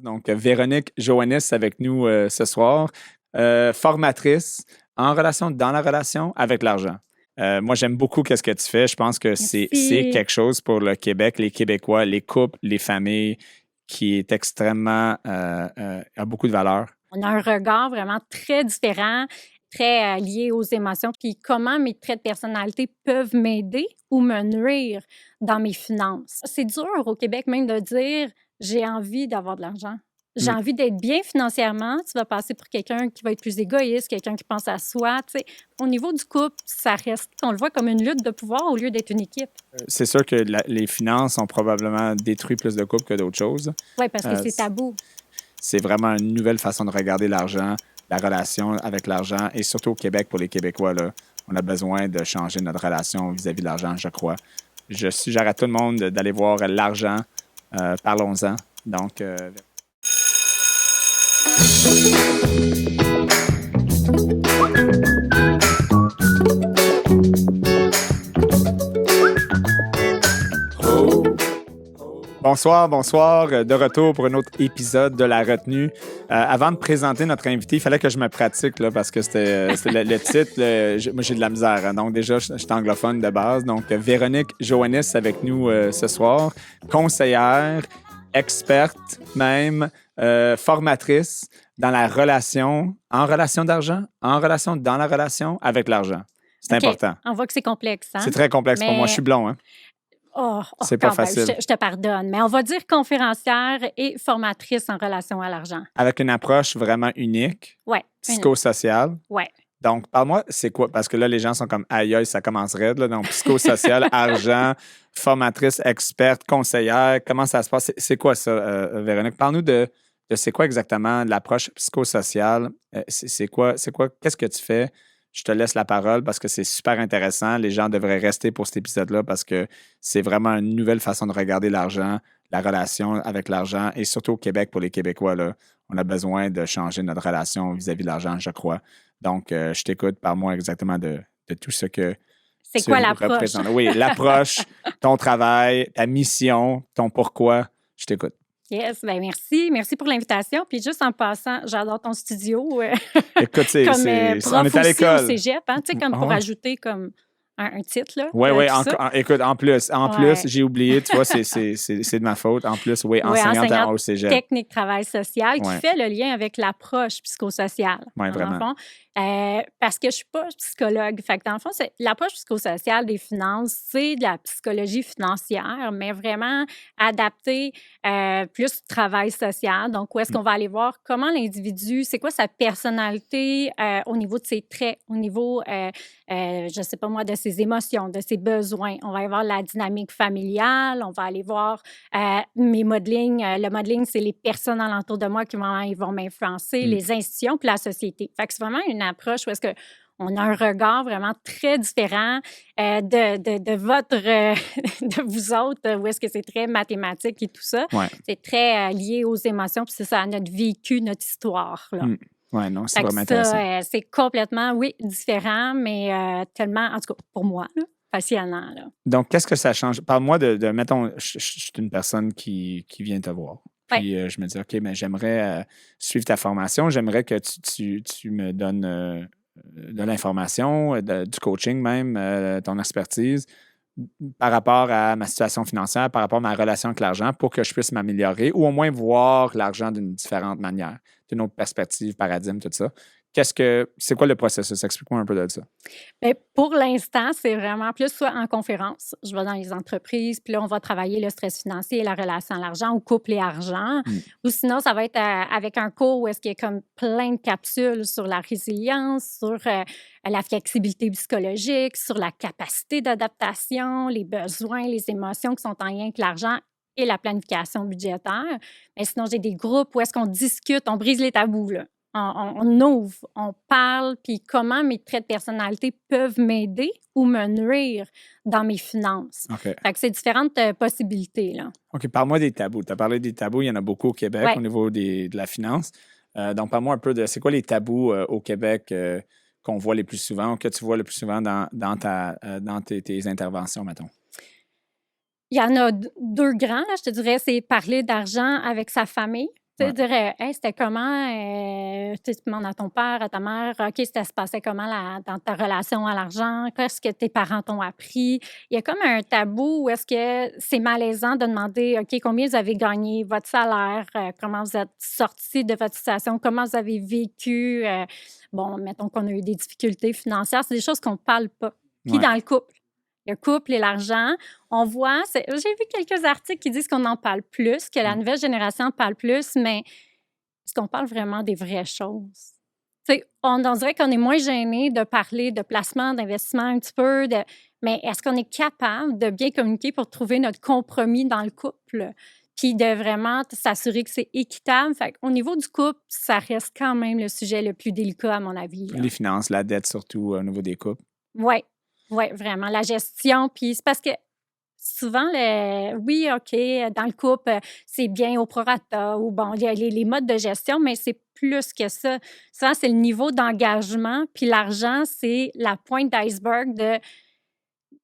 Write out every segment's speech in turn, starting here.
Donc, Véronique Joannis avec nous ce soir, formatrice dans la relation avec l'argent. Moi, j'aime beaucoup ce que tu fais. Je pense que c'est Merci. quelque chose pour le Québec, les Québécois, les couples, les familles, qui est extrêmement, a beaucoup de valeur. On a un regard vraiment très différent, très lié aux émotions. Puis comment mes traits de personnalité peuvent m'aider ou me nuire dans mes finances. C'est dur au Québec même de dire j'ai envie d'avoir de l'argent. J'ai envie d'être bien financièrement. Tu vas passer pour quelqu'un qui va être plus égoïste, quelqu'un qui pense à soi. Tu sais. Au niveau du couple, ça reste, on le voit comme une lutte de pouvoir au lieu d'être une équipe. C'est sûr que les finances ont probablement détruit plus de couples que d'autres choses. Oui, parce que c'est c- tabou. c'est vraiment une nouvelle façon de regarder l'argent, la relation avec l'argent, et surtout au Québec, pour les Québécois, là, on a besoin de changer notre relation vis-à-vis de l'argent, je crois. Je suggère à tout le monde d'aller voir l'argent. Parlons-en. Donc, bonsoir. De retour pour un autre épisode de La Retenue. Avant de présenter notre invité, il fallait que je me pratique là, parce que c'était le titre. Moi, j'ai de la misère. Hein. Donc, déjà, je suis anglophone de base. Donc, Véronique Joannis avec nous ce soir, conseillère, experte même, formatrice dans la relation, en relation d'argent, en relation dans la relation avec l'argent. C'est important. On voit que c'est complexe. Hein? C'est très complexe pour moi. Je suis blond. Hein? C'est pas facile. Je te pardonne, mais on va dire conférencière et formatrice en relation à l'argent. Avec une approche vraiment unique, Oui. psychosociale. Oui. Donc, parle-moi, c'est quoi? Parce que là, les gens sont comme aïe, aïe, ça commence raide. Là. Donc, psychosocial, argent, formatrice, experte, conseillère. Comment ça se passe? C'est quoi ça, Véronique? Parle-nous de c'est quoi exactement l'approche psychosociale. C'est quoi? Qu'est-ce que tu fais? Je te laisse la parole parce que c'est super intéressant. Les gens devraient rester pour cet épisode-là parce que c'est vraiment une nouvelle façon de regarder l'argent, la relation avec l'argent et surtout au Québec, pour les Québécois, là, on a besoin de changer notre relation vis-à-vis de l'argent, je crois. Donc, je t'écoute. Parle-moi exactement de tout ce que c'est tu quoi l'approche? représentes. Oui, l'approche, ton travail, ta mission, ton pourquoi. Je t'écoute. Yes, bien merci. Merci pour l'invitation. Puis juste en passant, j'adore ton studio. Écoute, comme on prof est à aussi au l'école. cégep, hein, tu sais, comme pour ajouter comme un titre, là. Oui, écoute, en plus, Ouais. j'ai oublié, tu vois, c'est de ma faute. En plus, oui, enseignante au cégep. Technique travail social qui Ouais. fait le lien avec l'approche psychosociale. Oui, vraiment. Dans le fond. Parce que je ne suis pas psychologue. Fait que dans le fond, l'approche psychosociale des finances, c'est de la psychologie financière, mais vraiment adaptée plus travail social. Donc, où est-ce qu'on va aller voir comment l'individu, c'est quoi sa personnalité au niveau de ses traits, au niveau, je ne sais pas moi, de ses émotions, de ses besoins. On va aller voir la dynamique familiale, on va aller voir mes modelings. Le modeling, c'est les personnes alentour de moi qui vont m'influencer, les institutions, puis la société. Fait que c'est vraiment une approche où est-ce que on a un regard vraiment très différent de votre, de vous autres, où est-ce que c'est très mathématique et tout ça. Ouais. C'est très lié aux émotions, puis c'est ça, à notre vécu, notre histoire. Là. Oui, non, c'est Fait vraiment que ça, intéressant. c'est complètement, oui, différent, mais tellement, en tout cas, pour moi, là, passionnant. Là. Donc, qu'est-ce que ça change? Parle-moi mettons, je suis une personne qui vient te voir. Puis je me dis, OK, mais j'aimerais suivre ta formation. J'aimerais que tu me donnes de l'information, du coaching même, ton expertise par rapport à ma situation financière, par rapport à ma relation avec l'argent pour que je puisse m'améliorer ou au moins voir l'argent d'une différente manière, d'une autre perspective, paradigme, tout ça. C'est quoi le processus? Explique-moi un peu de ça. Bien, pour l'instant, c'est vraiment plus soit en conférence. Je vais dans les entreprises, puis là, on va travailler le stress financier et la relation à l'argent ou couple et argent. Ou sinon, ça va être avec un cours où est-ce qu'il y a comme plein de capsules sur la résilience, sur la flexibilité psychologique, sur la capacité d'adaptation, les besoins, les émotions qui sont en lien avec l'argent et la planification budgétaire. Mais sinon, j'ai des groupes où est-ce qu'on discute, on brise les tabous, là. On ouvre, on parle, puis comment mes traits de personnalité peuvent m'aider ou me nuire dans mes finances. Okay. Fait que c'est différentes possibilités, là. OK, parle-moi des tabous. Tu as parlé des tabous, il y en a beaucoup au Québec au niveau de la finance. Donc, parle-moi un peu de c'est quoi les tabous au Québec qu'on voit les plus souvent ou que tu vois le plus souvent dans tes interventions, mettons? Il y en a deux grands, là, je te dirais, c'est parler d'argent avec sa famille. Tu Ouais. sais, dire, hey, c'était comment, tu sais, tu demandes à ton père, à ta mère, OK, ça se passait comment dans ta relation à l'argent? Qu'est-ce que tes parents t'ont appris? Il y a comme un tabou où est-ce que c'est malaisant de demander, OK, combien vous avez gagné, votre salaire, comment vous êtes sorti de votre situation, comment vous avez vécu. Bon, mettons qu'on a eu des difficultés financières, c'est des choses qu'on ne parle pas. Puis Ouais. dans le couple et l'argent, on voit, j'ai vu quelques articles qui disent qu'on en parle plus, que la Mm. nouvelle génération en parle plus, mais est-ce qu'on parle vraiment des vraies choses? Tu sais, on dirait qu'on est moins gêné de parler de placement, d'investissement un petit peu, mais est-ce qu'on est capable de bien communiquer pour trouver notre compromis dans le couple? Puis de vraiment s'assurer que c'est équitable. Fait au niveau du couple, ça reste quand même le sujet le plus délicat, à mon avis. Les finances, la dette surtout au niveau des couples. Oui, ouais, vraiment. La gestion, puis c'est parce que souvent, oui, OK, dans le couple, c'est bien au prorata ou bon, il y a les modes de gestion, mais c'est plus que ça. Souvent, c'est le niveau d'engagement, puis l'argent, c'est la pointe d'iceberg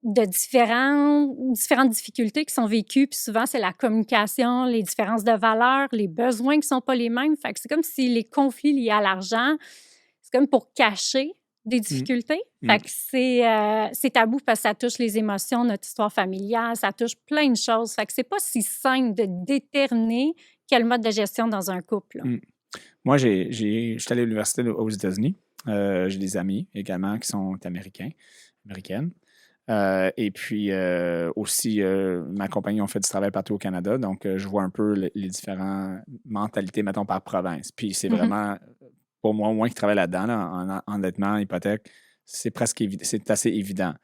de différentes difficultés qui sont vécues. Puis souvent, c'est la communication, les différences de valeurs, les besoins qui ne sont pas les mêmes. Fait que c'est comme si les conflits liés à l'argent, c'est comme pour cacher des Mm. difficultés. Mm. Fait que c'est tabou parce que ça touche les émotions, notre histoire familiale, ça touche plein de choses. Fait que c'est pas si simple de déterminer quel mode de gestion dans un couple, là. Mm. Moi, je suis allé à l'université aux États-Unis. J'ai des amis également qui sont américaines. Et puis aussi, ma compagnie, on fait du travail partout au Canada. Donc, je vois un peu les différentes mentalités, mettons, par province. Puis c'est Mhm. vraiment, pour moi, au moins qui travaille là-dedans, là, en endettement, hypothèque, c'est presque c'est assez évident.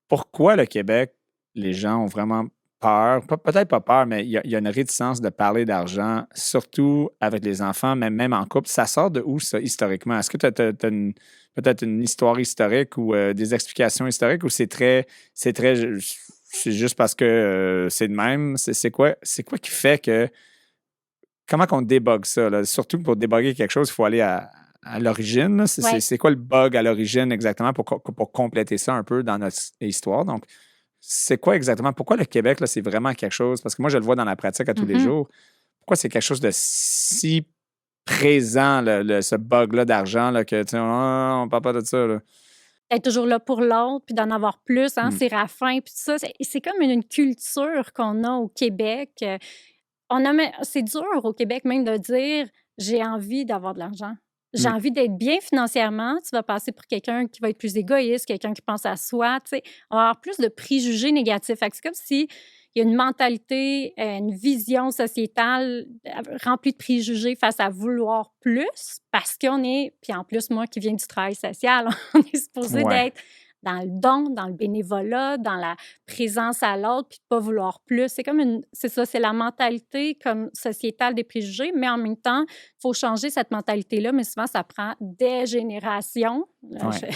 Pourquoi le Québec, les gens ont vraiment peur, peut-être pas peur, mais il y a une réticence de parler d'argent, surtout avec les enfants, même en couple. Ça sort de où, ça, historiquement? Est-ce que tu as, peut-être une histoire historique ou des explications historiques ou c'est juste parce que c'est de même? C'est quoi qui fait que, comment qu'on débug ça, là? Surtout pour déboguer quelque chose, il faut aller à l'origine, là. Ouais. C'est quoi le bug à l'origine exactement pour compléter ça un peu dans notre histoire? Donc, c'est quoi exactement? Pourquoi le Québec, là, c'est vraiment quelque chose? Parce que moi, je le vois dans la pratique à tous les Mhm. jours. Pourquoi c'est quelque chose de si présent, ce bug-là d'argent, là, que, tu sais, on parle pas de ça, là. Être toujours là pour l'autre, puis d'en avoir plus, hein, Mm. c'est raffin, puis tout ça. C'est comme une culture qu'on a au Québec. C'est dur au Québec même de dire j'ai envie d'avoir de l'argent. J'ai Mm. envie d'être bien financièrement. Tu vas passer pour quelqu'un qui va être plus égoïste, quelqu'un qui pense à soi. Tu sais, on va avoir plus de préjugés négatifs. Fait que c'est comme si il y a une mentalité, une vision sociétale remplie de préjugés face à vouloir plus parce qu'on est, puis en plus, moi qui viens du travail social, on est supposé Ouais, d'être dans le don, dans le bénévolat, dans la présence à l'autre, puis de pas vouloir plus. C'est ça, c'est la mentalité comme sociétale des préjugés, mais en même temps, il faut changer cette mentalité-là, mais souvent, ça prend des générations ouais,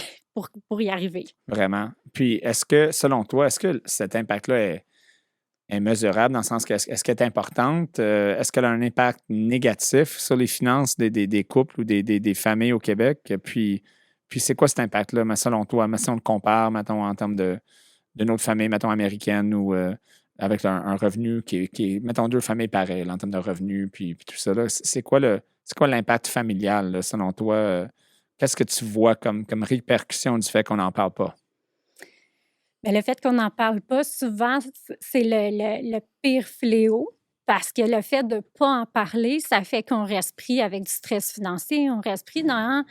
pour y arriver. vraiment. Puis, selon toi, est-ce que cet impact-là est mesurable dans le sens que est-ce qu'elle est importante? Est-ce qu'elle a un impact négatif sur les finances des couples ou des familles au Québec? Puis c'est quoi cet impact-là, mais selon toi? Mais si on le compare, mettons, en termes de notre famille, mettons, américaine ou avec un revenu qui est, mettons, deux familles pareilles là, en termes de revenus, puis tout ça, là, c'est quoi l'impact familial, là, selon toi? Qu'est-ce que tu vois comme répercussion du fait qu'on n'en parle pas? Mais le fait qu'on n'en parle pas, souvent, c'est le pire fléau parce que le fait de ne pas en parler, ça fait qu'on reste pris avec du stress financier, on reste pris dans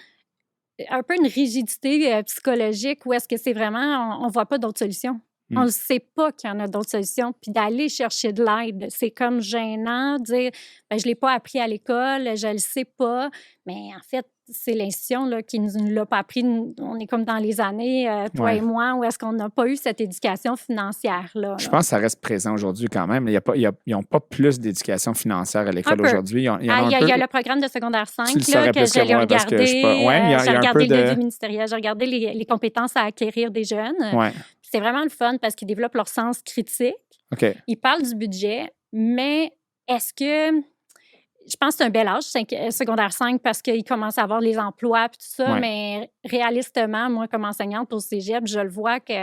un peu une rigidité psychologique où est-ce que c'est vraiment, on ne voit pas d'autres solutions. On Mm. ne sait pas qu'il y en a d'autres solutions. Puis d'aller chercher de l'aide, c'est comme gênant, dire ben, je ne l'ai pas appris à l'école, je ne le sais pas. Mais en fait, c'est l'institution là, qui ne nous l'a pas appris. On est comme dans les années, toi Ouais. et moi, où est-ce qu'on n'a pas eu cette éducation financière-là. Je Là. pense que ça reste présent aujourd'hui quand même. Ils n'ont pas plus d'éducation financière à Un l'école peu. aujourd'hui. Ils en ont un Il peu. y a le programme de secondaire 5 Tu le là, saurais que plus que je l'ai moi parce que je suis regardé. pas. Ouais, J'ai il y a un regardé peu le de. devis ministériel, j'ai regardé les compétences à acquérir des jeunes. Ouais. C'est vraiment le fun parce qu'ils développent leur sens critique. OK. Ils parlent du budget, mais est-ce que... Je pense que c'est un bel âge, secondaire 5, parce qu'ils commencent à avoir les emplois et tout ça, Ouais. mais réalistement, moi, comme enseignante au cégep, je le vois que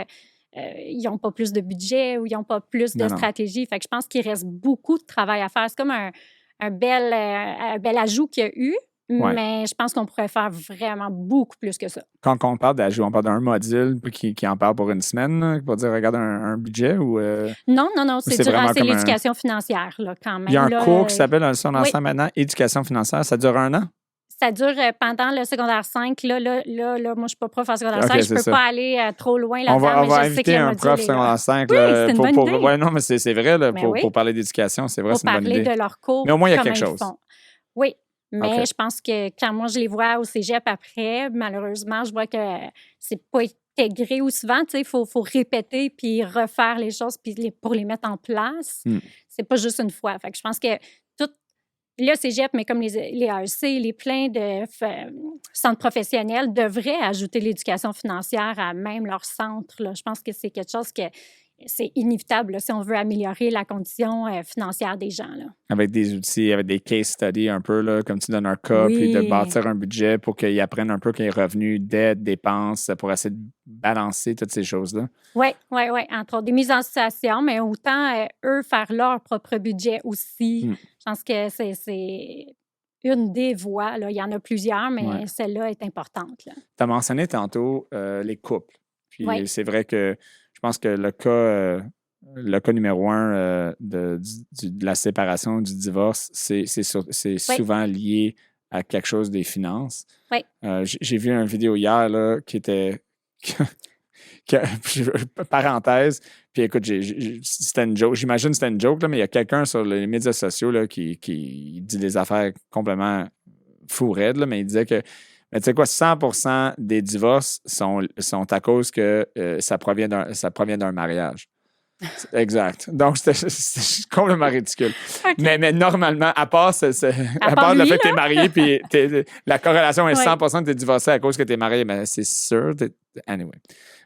ils n'ont pas plus de budget ou ils n'ont pas plus de Non, non. stratégie. Fait que je pense qu'il reste beaucoup de travail à faire. C'est comme un bel ajout qu'il y a eu, Ouais. mais je pense qu'on pourrait faire vraiment beaucoup plus que ça. Quand on parle d'ajout, on parle d'un module qui en parle pour une semaine, là, pour dire, regarde un budget ou Non, non, non, c'est vraiment c'est comme l'éducation financière, là, quand Il y a même. un Là, cours qui s'appelle ça, on oui, ensemble maintenant, éducation financière. Ça dure 1 an? ça dure pendant le secondaire 5. Là, moi, je ne suis pas prof en secondaire OK, 5. Je c'est ne peux ça. pas aller trop loin On là-dedans, va mais je sais que inviter le un module prof est là. secondaire 5 Oui, là, c'est une bonne idée. ouais, non, mais c'est vrai là, Mais oui, pour parler d'éducation. C'est vrai, pour c'est une bonne parler idée. de leur cours, Mais au moins, il y a comment quelque ils chose. font. Oui, mais OK. je pense que quand moi, je les vois au cégep après, malheureusement, je vois que c'est pas intégré ou souvent, tu sais, il faut répéter puis refaire les choses puis pour les mettre en place. Hmm. C'est pas juste une fois. Fait que je pense que tout le cégep, mais comme les AEC, les pleins de centres professionnels devraient ajouter l'éducation financière à même leur centre. Là. Je pense que c'est quelque chose que c'est inévitable là, si on veut améliorer la condition financière des gens. Là. Avec des outils, avec des case studies un peu, là, comme tu donnes un cas, puis de Oui. bâtir un budget pour qu'ils apprennent un peu les revenus, dettes, dépenses, pour essayer de balancer toutes ces choses-là. Oui, oui, oui. Entre autres, des mises en situation, mais autant eux faire leur propre budget aussi. Je pense que c'est une des voies. Là. Il y en a plusieurs, mais Ouais. celle-là est importante. Tu as mentionné tantôt les couples. Puis Oui. c'est vrai que je pense que le cas numéro 1 de la séparation, du divorce, c'est souvent lié à quelque chose des finances. Oui. J'ai vu une vidéo hier là, qui était... parenthèse, puis écoute, c'était une joke. J'imagine que c'était une joke, là, mais il y a quelqu'un sur les médias sociaux là, qui dit des affaires complètement fou raides, là, mais il disait que mais tu sais quoi, 100% des divorces sont à cause que ça provient d'un mariage. Exact. Donc, c'était complètement ridicule. OK. Mais normalement, à part le lui, fait que tu es marié, puis la corrélation est Ouais. 100% que tu es divorcé à cause que tu es marié, mais c'est sûr. Anyway.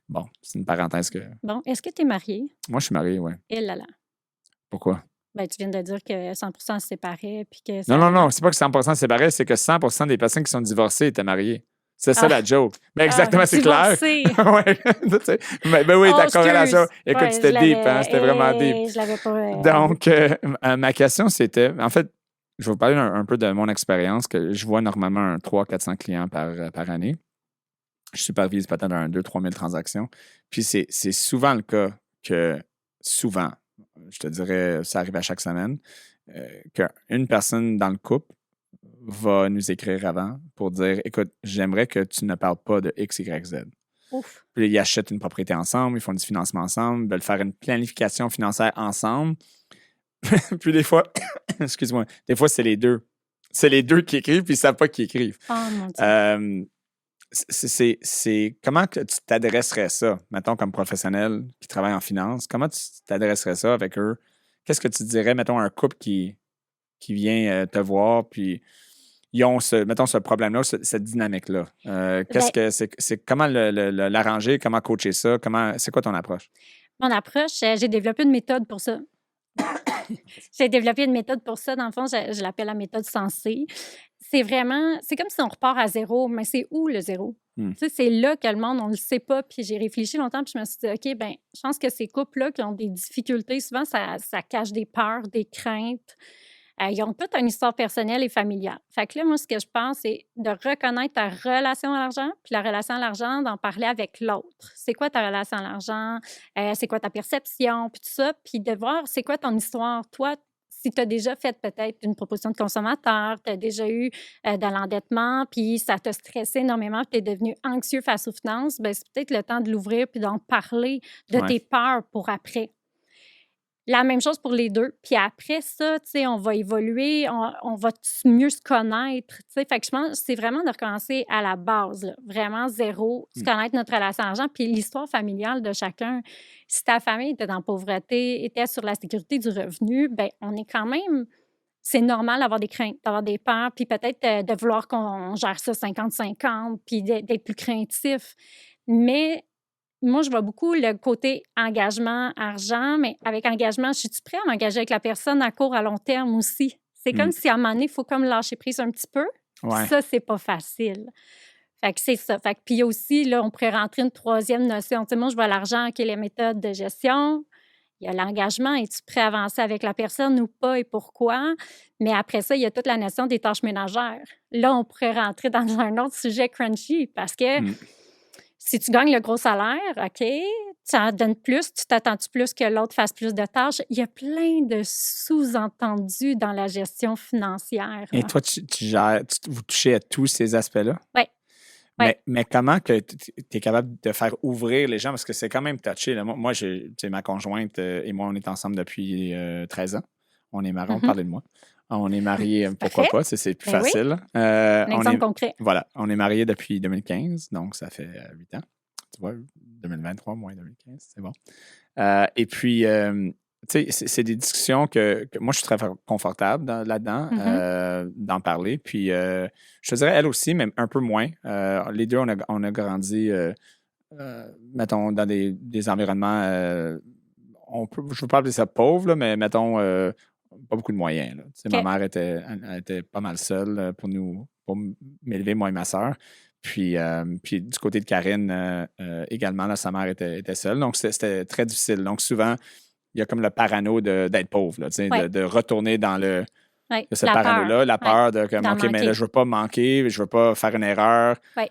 Bon, c'est une parenthèse que... Bon, est-ce que tu es marié? Moi, je suis marié, oui. Et là là. Pourquoi? Ben, tu viens de dire que 100% se séparaient. Puis que ça... Non, c'est pas que 100% séparés, c'est que 100% des personnes qui sont divorcées étaient mariées. C'est ça la joke. Mais exactement, c'est clair. Ouais. Ben oui, ta corrélation. Écoute, ouais, c'était deep, hein? C'était vraiment deep. Je l'avais pas. Donc, ma question, c'était, en fait, je vais vous parler un peu de mon expérience, que je vois normalement 300-400 clients par année. Je supervise peut-être 2-3 000 transactions. Puis c'est souvent le cas que, souvent, je te dirais, ça arrive à chaque semaine, qu'une personne dans le couple va nous écrire avant pour dire, écoute, j'aimerais que tu ne parles pas de X, Y, Z. Ouf. Puis ils achètent une propriété ensemble, ils font du financement ensemble, ils veulent faire une planification financière ensemble. Puis des fois, excuse-moi, des fois, c'est les deux. C'est les deux qui écrivent, puis ils ne savent pas qui écrivent. Oh mon Dieu. C'est comment que tu t'adresserais ça, mettons, comme professionnel qui travaille en finance, comment tu t'adresserais ça avec eux? Qu'est-ce que tu dirais, mettons, un couple qui vient te voir, puis ils ont ce problème-là, cette dynamique-là. Qu'est-ce que c'est comment l'arranger, comment coacher ça, c'est quoi ton approche? Mon approche, j'ai développé une méthode pour ça. J'ai développé une méthode pour ça. Dans le fond, je l'appelle la méthode sensée. C'est comme si on repart à zéro, mais c'est où le zéro? Tu sais, c'est là que le monde, on ne le sait pas. Puis j'ai réfléchi longtemps, puis je me suis dit, OK, ben, je pense que ces couples-là qui ont des difficultés, souvent, ça cache des peurs, des craintes. Ils ont toute une histoire personnelle et familiale. Fait que là, moi, ce que je pense, c'est de reconnaître ta relation à l'argent, puis la relation à l'argent, d'en parler avec l'autre. C'est quoi ta relation à l'argent? C'est quoi ta perception? Puis tout ça. Puis de voir, c'est quoi ton histoire? Toi, si tu as déjà fait peut-être une proposition de consommateur, tu as déjà eu de l'endettement, puis ça t'a stressé énormément, puis tu es devenu anxieux face aux finances, bien, c'est peut-être le temps de l'ouvrir puis d'en parler de tes peurs pour après. La même chose pour les deux. Puis après ça, tu sais, on va évoluer, on va mieux se connaître, tu sais. Fait que je pense que c'est vraiment de recommencer à la base, là. Vraiment zéro, se connaître notre relation à l'argent, puis l'histoire familiale de chacun. Si ta famille était dans la pauvreté, était sur la sécurité du revenu, bien, on est quand même... C'est normal d'avoir des craintes, d'avoir des peurs, puis peut-être de vouloir qu'on gère ça 50-50, puis d'être plus craintif. Mais... moi, je vois beaucoup le côté engagement, argent, mais avec engagement, je suis-tu prêt à m'engager avec la personne à court, à long terme aussi? C'est comme si à un moment donné, il faut comme lâcher prise un petit peu. Ouais. Ça, c'est pas facile. Fait que c'est ça. Fait que puis aussi, là, on pourrait rentrer une troisième notion. Tu sais, moi, je vois l'argent qui est les méthodes de gestion. Il y a l'engagement. Es-tu prêt à avancer avec la personne ou pas et pourquoi? Mais après ça, il y a toute la notion des tâches ménagères. Là, on pourrait rentrer dans un autre sujet crunchy parce que Mm. si tu gagnes le gros salaire, OK, tu en donnes plus, tu t'attends-tu plus que l'autre fasse plus de tâches? Il y a plein de sous-entendus dans la gestion financière. Et Là. toi, tu gères, vous touchez à tous ces aspects-là? Oui, oui. Mais comment que tu es capable de faire ouvrir les gens? Parce que c'est quand même touché. Là. Moi, tu sais, ma conjointe et moi, on est ensemble depuis 13 ans. On est mariés, on Mhm. parlait de moi. On est mariés, pourquoi Parfait. pas, c'est plus Ben oui, facile. un On exemple est, concret. voilà, on est mariés depuis 2015, donc ça fait 8 ans. Tu vois, 2023 moins 2015, c'est bon. Et puis, tu sais, c'est des discussions que moi, je suis très confortable là-dedans, Mhm. d'en parler. Puis, je te dirais, elle aussi, mais un peu moins. Les deux, on a grandi, mettons, dans des environnements, je ne veux pas appeler ça pauvre, là, mais mettons, pas beaucoup de moyens. Là. Tu sais, ma OK. mère elle était pas mal seule pour m'élever, moi et ma sœur. Puis du côté de Karine également, là, sa mère était seule. Donc, c'était très difficile. Donc, souvent, il y a comme le parano d'être pauvre, là, tu sais, Oui, de retourner dans oui. ce La peur. parano-là, la Oui, peur de comme, d'en OK, mais là, manquer. je ne veux pas manquer, je ne veux pas faire une erreur. Oui.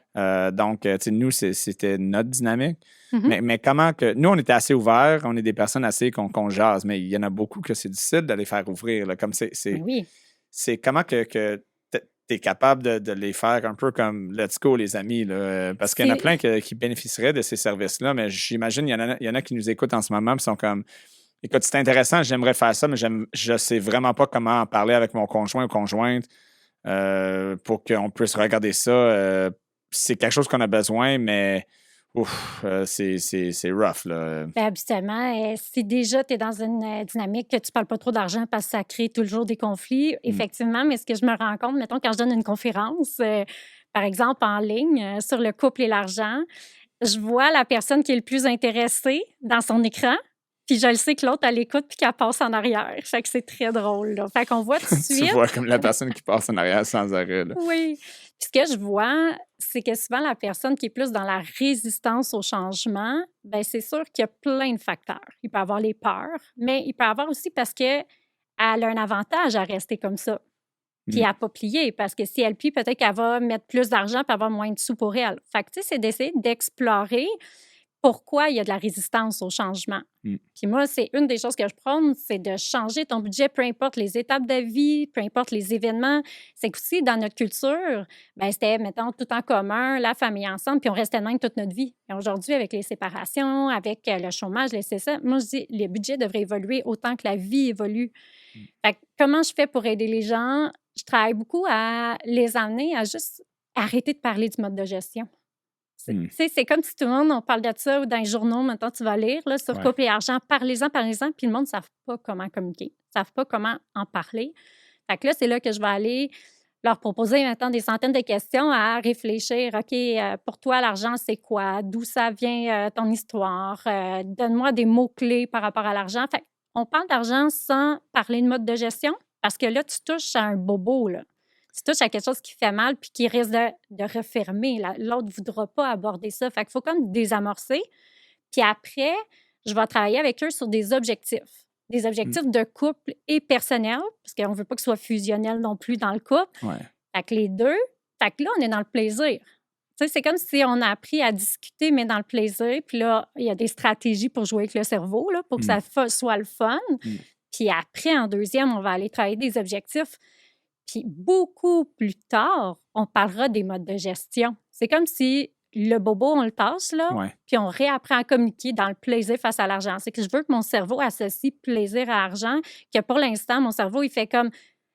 Donc, tu sais, nous, c'était notre dynamique. Mhm. Mais comment que. Nous, on était assez ouverts, on est des personnes assez qu'on jase, mais il y en a beaucoup que c'est difficile de les faire ouvrir. Là, comme Mais oui. c'est comment que tu es capable de les faire un peu comme let's go, les amis. Là, parce qu'il y en a C'est plein qui bénéficieraient de ces services-là, mais j'imagine il y en a qui nous écoutent en ce moment et sont comme écoute, c'est intéressant, j'aimerais faire ça, mais je ne sais vraiment pas comment en parler avec mon conjoint ou conjointe pour qu'on puisse regarder ça. C'est quelque chose qu'on a besoin, mais ouf, c'est rough. Là. ben, habituellement, si déjà tu es dans une dynamique que tu parles pas trop d'argent parce que ça crée toujours des conflits, effectivement, mais ce que je me rends compte, mettons, quand je donne une conférence, par exemple en ligne, sur le couple et l'argent, je vois la personne qui est le plus intéressée dans son écran, puis je le sais que l'autre, elle écoute puis qu'elle passe en arrière. Fait que c'est très drôle, là. Fait qu'on voit tout de Tu suite. vois comme la personne qui passe en arrière sans arrêt. Là. Oui. Puis ce que je vois, c'est que souvent, la personne qui est plus dans la résistance au changement, ben c'est sûr qu'il y a plein de facteurs. Il peut avoir les peurs, mais il peut avoir aussi parce qu'elle a un avantage à rester comme ça, puis Mm. à pas plier. Parce que si elle plie, peut-être qu'elle va mettre plus d'argent puis avoir moins de sous pour elle. Fait que, tu sais, c'est d'essayer d'explorer pourquoi il y a de la résistance au changement. Mm. Puis moi, c'est une des choses que je prône, c'est de changer ton budget, peu importe les étapes de vie, peu importe les événements. C'est qu'aussi, dans notre culture, ben c'était, mettons, tout en commun, la famille ensemble, puis on restait de même toute notre vie. Et aujourd'hui, avec les séparations, avec le chômage, c'est ça, moi, je dis, les budgets devraient évoluer autant que la vie évolue. Fait que comment je fais pour aider les gens? Je travaille beaucoup à les amener à juste arrêter de parler du mode de gestion. Mm. C'est comme si tout le monde, on parle de ça ou dans les journaux, maintenant tu vas lire, là, sur Ouais. couple et argent, parlez-en, puis le monde ne savent pas comment communiquer, ne savent pas comment en parler. Fait que là, c'est là que je vais aller leur proposer maintenant des centaines de questions à réfléchir. OK, pour toi, l'argent, c'est quoi? D'où ça vient, ton histoire? Donne-moi des mots-clés par rapport à l'argent. Fait on parle d'argent sans parler de mode de gestion parce que là, tu touches à un bobo, là. Tu touches à quelque chose qui fait mal puis qui risque de refermer. L'autre ne voudra pas aborder ça. Fait qu'il faut comme désamorcer. Puis après, je vais travailler avec eux sur des objectifs. Des objectifs de couple et personnel, parce qu'on ne veut pas que ce soit fusionnel non plus dans le couple. Ouais. Fait que les deux, fait que là, on est dans le plaisir. Tu sais, c'est comme si on a appris à discuter, mais dans le plaisir. Puis là, il y a des stratégies pour jouer avec le cerveau, là, pour que ça soit le fun. Puis après, en deuxième, on va aller travailler des objectifs. Puis beaucoup plus tard, on parlera des modes de gestion. C'est comme si le bobo, on le passe, là, Ouais. puis on réapprend à communiquer dans le plaisir face à l'argent. C'est que je veux que mon cerveau associe plaisir à argent, que pour l'instant, mon cerveau, il fait comme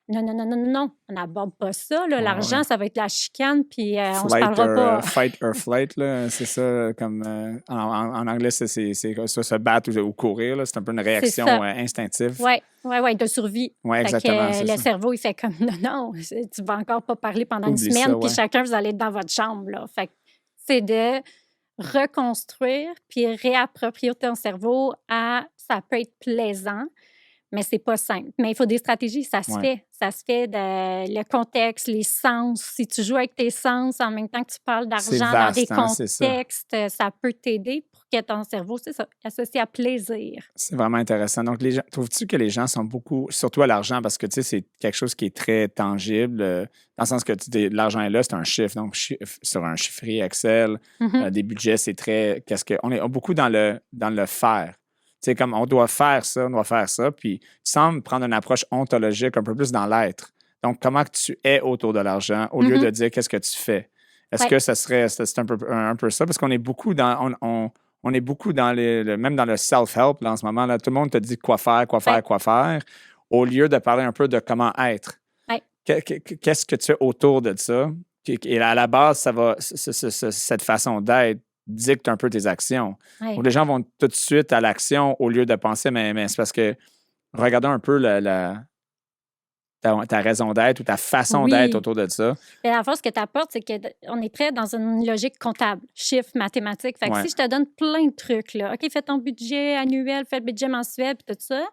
non, non, non, non, non, non, on n'aborde pas ça. Là. Ouais, L'argent, ouais. ça va être la chicane, puis on se Flight parlera pas. fight or flight, là, c'est ça. Comme, en anglais, c'est ça, se battre ou courir. Là, c'est un peu une réaction ça. instinctive. Oui, de survie. Oui, Fait exactement. que, c'est le ça. cerveau, il fait comme non, tu vas encore pas parler pendant Oublie une semaine, ça, puis ouais. chacun, vous allez être dans votre chambre. Là. Fait que c'est de reconstruire puis réapproprier ton cerveau à ça peut être plaisant, mais c'est pas simple. Mais il faut des stratégies, ça se Ouais. fait. Ça se fait le contexte, les sens. Si tu joues avec tes sens en même temps que tu parles C'est d'argent dans des vaste, hein, c'est ça. contextes, ça peut t'aider pour que ton cerveau, c'est ça, associé à plaisir. C'est vraiment intéressant. Donc, trouves-tu que les gens sont beaucoup, surtout à l'argent, parce que tu sais, c'est quelque chose qui est très tangible, dans le sens que l'argent est là, c'est un chiffre. Donc, sur un chiffrier Excel, Mhm. des budgets, c'est très. On est beaucoup dans le faire. Tu sais, comme on doit faire ça, on doit faire ça. Puis, tu sembles prendre une approche ontologique un peu plus dans l'être. Donc, comment que tu es autour de l'argent au lieu Mhm. de dire qu'est-ce que tu fais? Est-ce Ouais. que c'est un peu ça? Parce qu'on est beaucoup dans. On est beaucoup même dans le self-help là, en ce moment. Là, tout le monde te dit quoi faire, quoi faire, Ouais. quoi faire, au lieu de parler un peu de comment être. Ouais. Qu'est-ce que tu fais autour de ça? Et à la base, cette façon d'être dicte un peu tes actions. Ouais. Donc, les gens vont tout de suite à l'action au lieu de penser, mais c'est parce que regardons un peu ta raison d'être ou ta façon d'être Oui. autour de ça. Mais la force que tu apportes, c'est qu'on est très dans une logique comptable, chiffres, mathématiques. Fait que Ouais. si je te donne plein de trucs, là, OK, fais ton budget annuel, fais le budget mensuel, puis tout ça,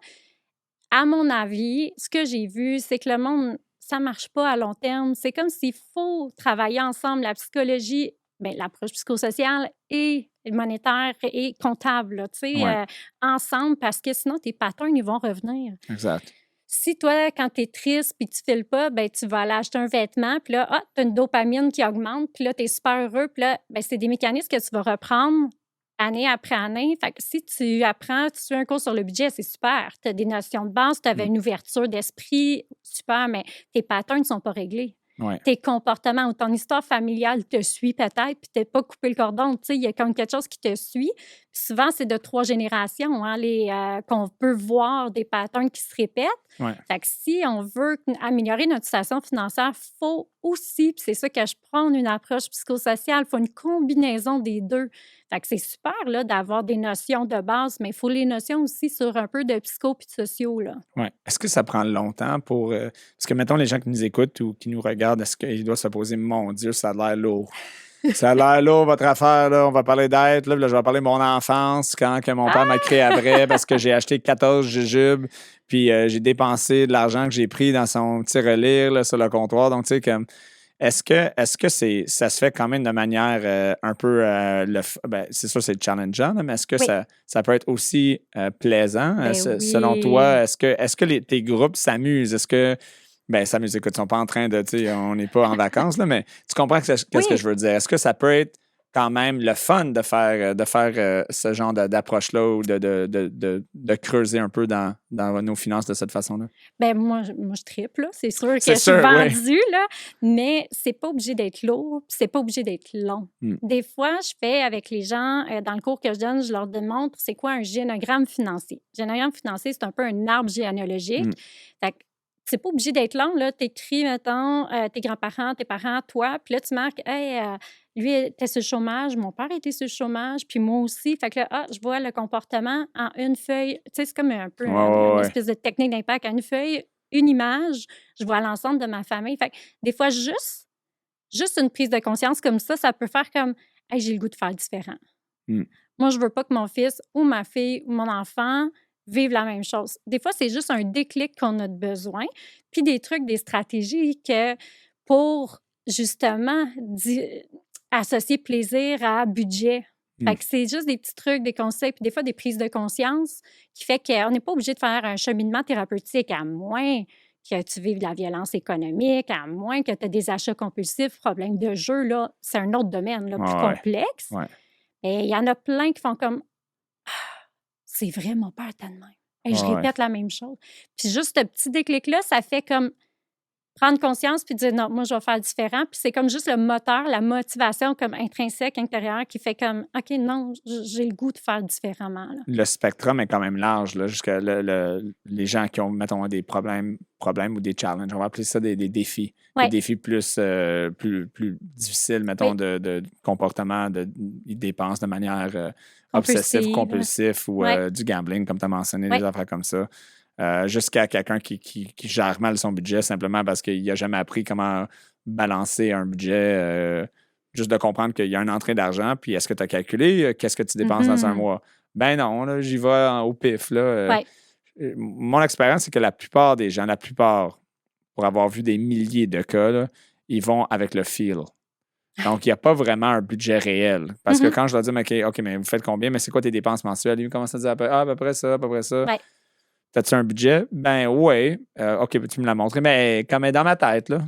à mon avis, ce que j'ai vu, c'est que le monde, ça marche pas à long terme. C'est comme s'il faut travailler ensemble, la psychologie, bien, l'approche psychosociale et monétaire et comptable, là, tu sais, Ouais. ensemble, parce que sinon, tes patterns, ils vont revenir. Exact. Si toi, quand tu es triste puis tu files pas, ben tu vas aller acheter un vêtement, puis là, tu as une dopamine qui augmente, puis là, tu es super heureux, puis là, ben, c'est des mécanismes que tu vas reprendre année après année. Fait que si tu apprends, tu suis un cours sur le budget, c'est super. Tu as des notions de base, tu avais une ouverture d'esprit, super, mais tes patterns ne sont pas réglés. Ouais. Tes comportements ou ton histoire familiale te suit peut-être, puis tu n'as pas coupé le cordon. Tu sais, il y a comme quelque chose qui te suit. Puis souvent, c'est de 3 générations qu'on peut voir des patterns qui se répètent. Ouais. Fait que si on veut améliorer notre situation financière, il faut aussi, puis c'est ça que je prends une approche psychosociale, il faut une combinaison des deux. Fait que c'est super là, d'avoir des notions de base, mais il faut les notions aussi sur un peu de psycho puis de sociaux. Là. Ouais. Est-ce que ça prend longtemps pour. Parce que, mettons, les gens qui nous écoutent ou qui nous regardent, est-ce qu'ils doivent se poser, mon Dieu, ça a l'air lourd. Ça a l'air lourd, votre affaire. Là. On va parler d'être. Là, je vais parler de mon enfance, quand que mon père m'a créé à vrai parce que j'ai acheté 14 jujubes, puis j'ai dépensé de l'argent que j'ai pris dans son petit relire là, sur le comptoir. Donc, tu sais, comme. Est-ce que ça se fait quand même de manière un peu. C'est sûr, c'est challengeant, là, mais est-ce que Oui. ça peut être aussi plaisant? Ben Selon oui. toi, est-ce que tes groupes s'amusent? Est-ce que. Ben, s'amusent, écoute, ils sont pas en train de. Tu sais, on n'est pas en vacances, là, mais tu comprends qu'est-ce que Oui. je veux dire? Est-ce que ça peut être quand même le fun de faire ce genre d'approche-là ou de creuser un peu dans nos finances de cette façon-là? Ben moi, je tripe, là. C'est sûr que C'est je suis sûr, oui. vendue, là, mais c'est pas obligé d'être lourd, puis c'est pas obligé d'être long. Des fois, je fais avec les gens, dans le cours que je donne, je leur démontre c'est quoi un génogramme financier. Génogramme financier, c'est un peu un arbre généalogique. Fait que c'est pas obligé d'être long, là. T'écris, mettons, tes grands-parents, tes parents, toi, puis là, tu marques, hey, lui était sur le chômage, mon père était sur le chômage, puis moi aussi. Fait que là, je vois le comportement en une feuille. Tu sais, c'est comme un peu une espèce de technique d'impact. En une feuille, une image, je vois l'ensemble de ma famille. Fait que des fois, juste une prise de conscience comme ça peut faire comme, hey, j'ai le goût de faire différent. Moi, je veux pas que mon fils ou ma fille ou mon enfant vivent la même chose. Des fois, c'est juste un déclic qu'on a besoin, puis des trucs, des stratégies que pour justement associer plaisir à budget. Fait que c'est juste des petits trucs, des conseils, puis des fois des prises de conscience qui fait qu'on n'est pas obligé de faire un cheminement thérapeutique, à moins que tu vives de la violence économique, à moins que tu aies des achats compulsifs, problèmes de jeu, là, c'est un autre domaine là, plus complexe. Ouais. Et il y en a plein qui font comme c'est vraiment pas de même. Et je répète la même chose. Puis juste ce petit déclic-là, ça fait comme prendre conscience puis dire non, moi, je vais faire différent. Puis c'est comme juste le moteur, la motivation comme intrinsèque, intérieure qui fait comme OK, non, j'ai le goût de faire différemment. Là. Le spectrum est quand même large, là, jusqu'à les gens qui ont, mettons, des problèmes ou des challenges. On va appeler ça des défis. Des défis plus difficiles, mettons, de comportement, ils dépensent de manière obsessive, compulsive ou du gambling, comme tu as mentionné, des affaires comme ça. Jusqu'à quelqu'un qui gère mal son budget simplement parce qu'il n'a jamais appris comment balancer un budget. Juste de comprendre qu'il y a une entrée d'argent, puis est-ce que tu as calculé qu'est-ce que tu dépenses dans un mois? Ben non, là, j'y vais au pif. Là. Mon expérience, c'est que la plupart des gens, pour avoir vu des milliers de cas, là, ils vont avec le feel. Donc, il n'y a pas vraiment un budget réel. Parce que quand je leur dis, OK, mais vous faites combien? Mais c'est quoi tes dépenses mensuelles? Ils commencent à dire, à peu près ça, à peu près ça. Ouais. T'as-tu un budget? Ben oui. OK, tu me l'as montré, mais comme elle est dans ma tête, là.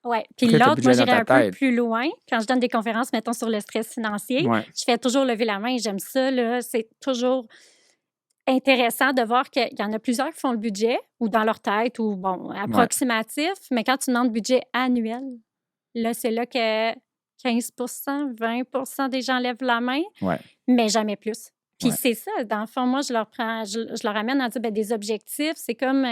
Oui. Puis OK, t'as le l'autre, moi, budget dans j'irais ta un peu tête. plus loin. Quand je donne des conférences, mettons, sur le stress financier, Ouais. je fais toujours lever la main. J'aime ça, là. C'est toujours intéressant de voir qu'il y en a plusieurs qui font le budget, ou dans leur tête, ou, bon, approximatif. Mais quand tu demandes budget annuel, là, c'est là que 15 20 des gens lèvent la main, Ouais. mais jamais plus. Puis Ouais. c'est ça, dans le fond, moi, je leur amène à dire, des objectifs, c'est comme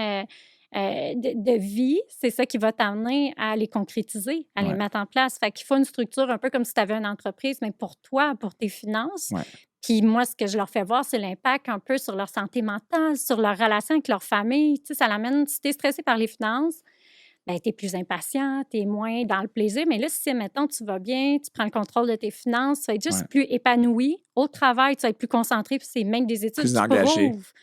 de vie, c'est ça qui va t'amener à les concrétiser, à les mettre en place. Fait qu'il faut une structure un peu comme si tu avais une entreprise, mais pour toi, pour tes finances. Ouais. Puis moi, ce que je leur fais voir, c'est l'impact un peu sur leur santé mentale, sur leur relation avec leur famille. Tu sais, ça l'amène, si tu es stressé par les finances, ben, tu es plus impatient, tu es moins dans le plaisir. Mais là, si, mettons, tu vas bien, tu prends le contrôle de tes finances, tu vas être juste plus épanoui. Au travail, tu vas être plus concentré. Puis c'est même des études Plus qui engagé. prouvent.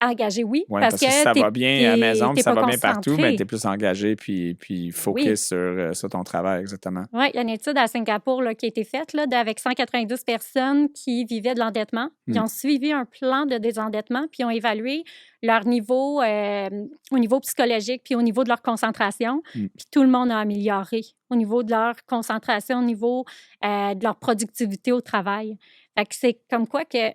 Engagé, oui. Oui, parce que si ça va bien à la maison, ça va bien partout, mais tu es plus engagé puis focus sur ton travail, exactement. Oui, il y a une étude à Singapour là, qui a été faite là, avec 190 personnes qui vivaient de l'endettement. Ils ont suivi un plan de désendettement puis ont évalué leur niveau au niveau psychologique puis au niveau de leur concentration. Puis tout le monde a amélioré au niveau de leur concentration, au niveau de leur productivité au travail. Fait que c'est comme quoi que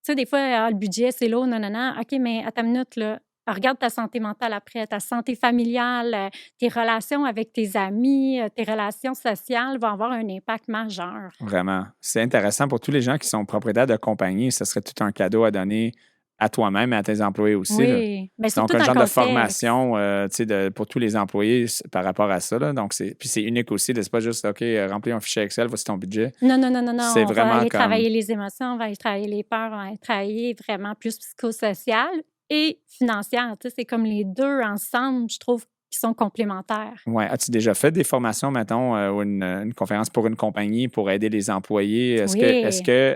tu sais, des fois, le budget, c'est lourd, non. OK, mais à ta minute, là, regarde ta santé mentale après, ta santé familiale, tes relations avec tes amis, tes relations sociales vont avoir un impact majeur. Vraiment. C'est intéressant pour tous les gens qui sont propriétaires de compagnie. Ce serait tout un cadeau à donner à toi-même et à tes employés aussi. Oui, bien, donc, surtout un dans genre le de contexte. formation pour tous les employés par rapport à ça. Là. Donc, puis c'est unique aussi. C'est pas juste, OK, remplir un fichier Excel, voici ton budget. Non. C'est On vraiment va aller comme... travailler les émotions, on va aller travailler les peurs, on va aller travailler vraiment plus psychosocial et financière. Tu sais, c'est comme les deux ensemble, je trouve, qui sont complémentaires. Oui. As-tu déjà fait des formations, mettons, ou une conférence pour une compagnie pour aider les employés? C'était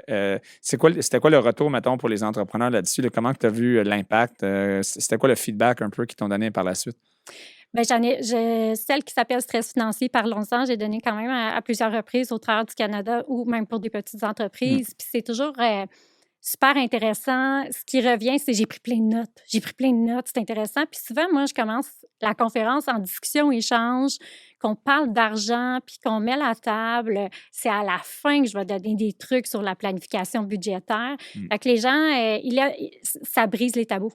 quoi le retour, mettons, pour les entrepreneurs là-dessus? Comment tu as vu l'impact? C'était quoi le feedback un peu qu'ils t'ont donné par la suite? Bien, celle qui s'appelle Stress financier, parlons-en, j'ai donné quand même à plusieurs reprises au travers du Canada ou même pour des petites entreprises. Puis c'est toujours super intéressant. Ce qui revient, c'est j'ai pris plein de notes. C'est intéressant. Puis souvent, moi, je commence la conférence en discussion, échange, qu'on parle d'argent, puis qu'on met la table. C'est à la fin que je vais donner des trucs sur la planification budgétaire. Fait que les gens, ça brise les tabous.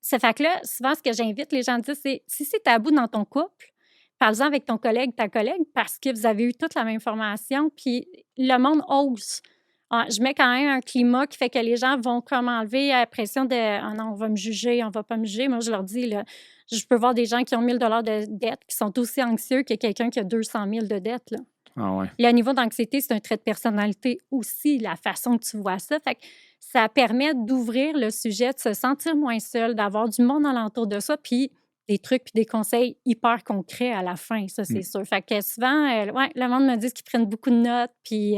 Ça fait que là, souvent, ce que j'invite les gens à dire, c'est si c'est tabou dans ton couple, parle-en avec ton collègue, ta collègue, parce que vous avez eu toute la même formation, puis le monde ose. Je mets quand même un climat qui fait que les gens vont comme enlever la pression de « Ah non, on va me juger, on va pas me juger ». Moi, je leur dis, là, je peux voir des gens qui ont 1 000 de dette qui sont aussi anxieux que quelqu'un qui a 200 000 de dette. Là. Ah ouais. Le niveau d'anxiété, c'est un trait de personnalité aussi, la façon que tu vois ça. Fait que ça permet d'ouvrir le sujet, de se sentir moins seul, d'avoir du monde alentour de ça, puis des trucs puis des conseils hyper concrets à la fin, ça, c'est sûr. Fait que souvent, le monde me dit qu'ils prennent beaucoup de notes, puis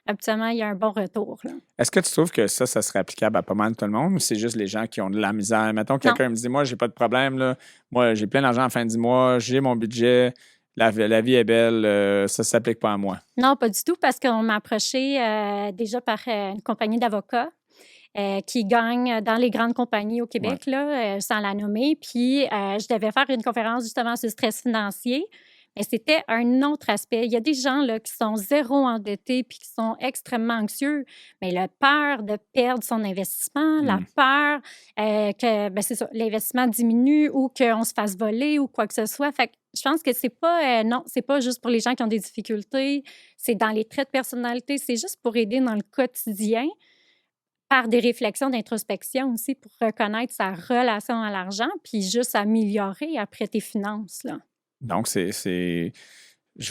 habituellement, il y a un bon retour. Là. Est-ce que tu trouves que ça serait applicable à pas mal tout le monde ou c'est juste les gens qui ont de la misère? Mettons, quelqu'un me dit, moi, j'ai pas de problème, là. Moi, j'ai plein d'argent à la fin du mois, j'ai mon budget, la vie est belle, ça ne s'applique pas à moi. Non, pas du tout, parce qu'on m'a approché déjà par une compagnie d'avocats qui gagne dans les grandes compagnies au Québec, là, sans la nommer. Puis, je devais faire une conférence justement sur le stress financier. Mais c'était un autre aspect. Il y a des gens là, qui sont zéro endettés puis qui sont extrêmement anxieux, mais la peur de perdre son investissement, la peur que c'est ça, l'investissement diminue ou qu'on se fasse voler ou quoi que ce soit. Fait que je pense que c'est pas non, c'est pas juste pour les gens qui ont des difficultés, c'est dans les traits de personnalité, c'est juste pour aider dans le quotidien par des réflexions d'introspection aussi pour reconnaître sa relation à l'argent puis juste améliorer après tes finances là. Donc, je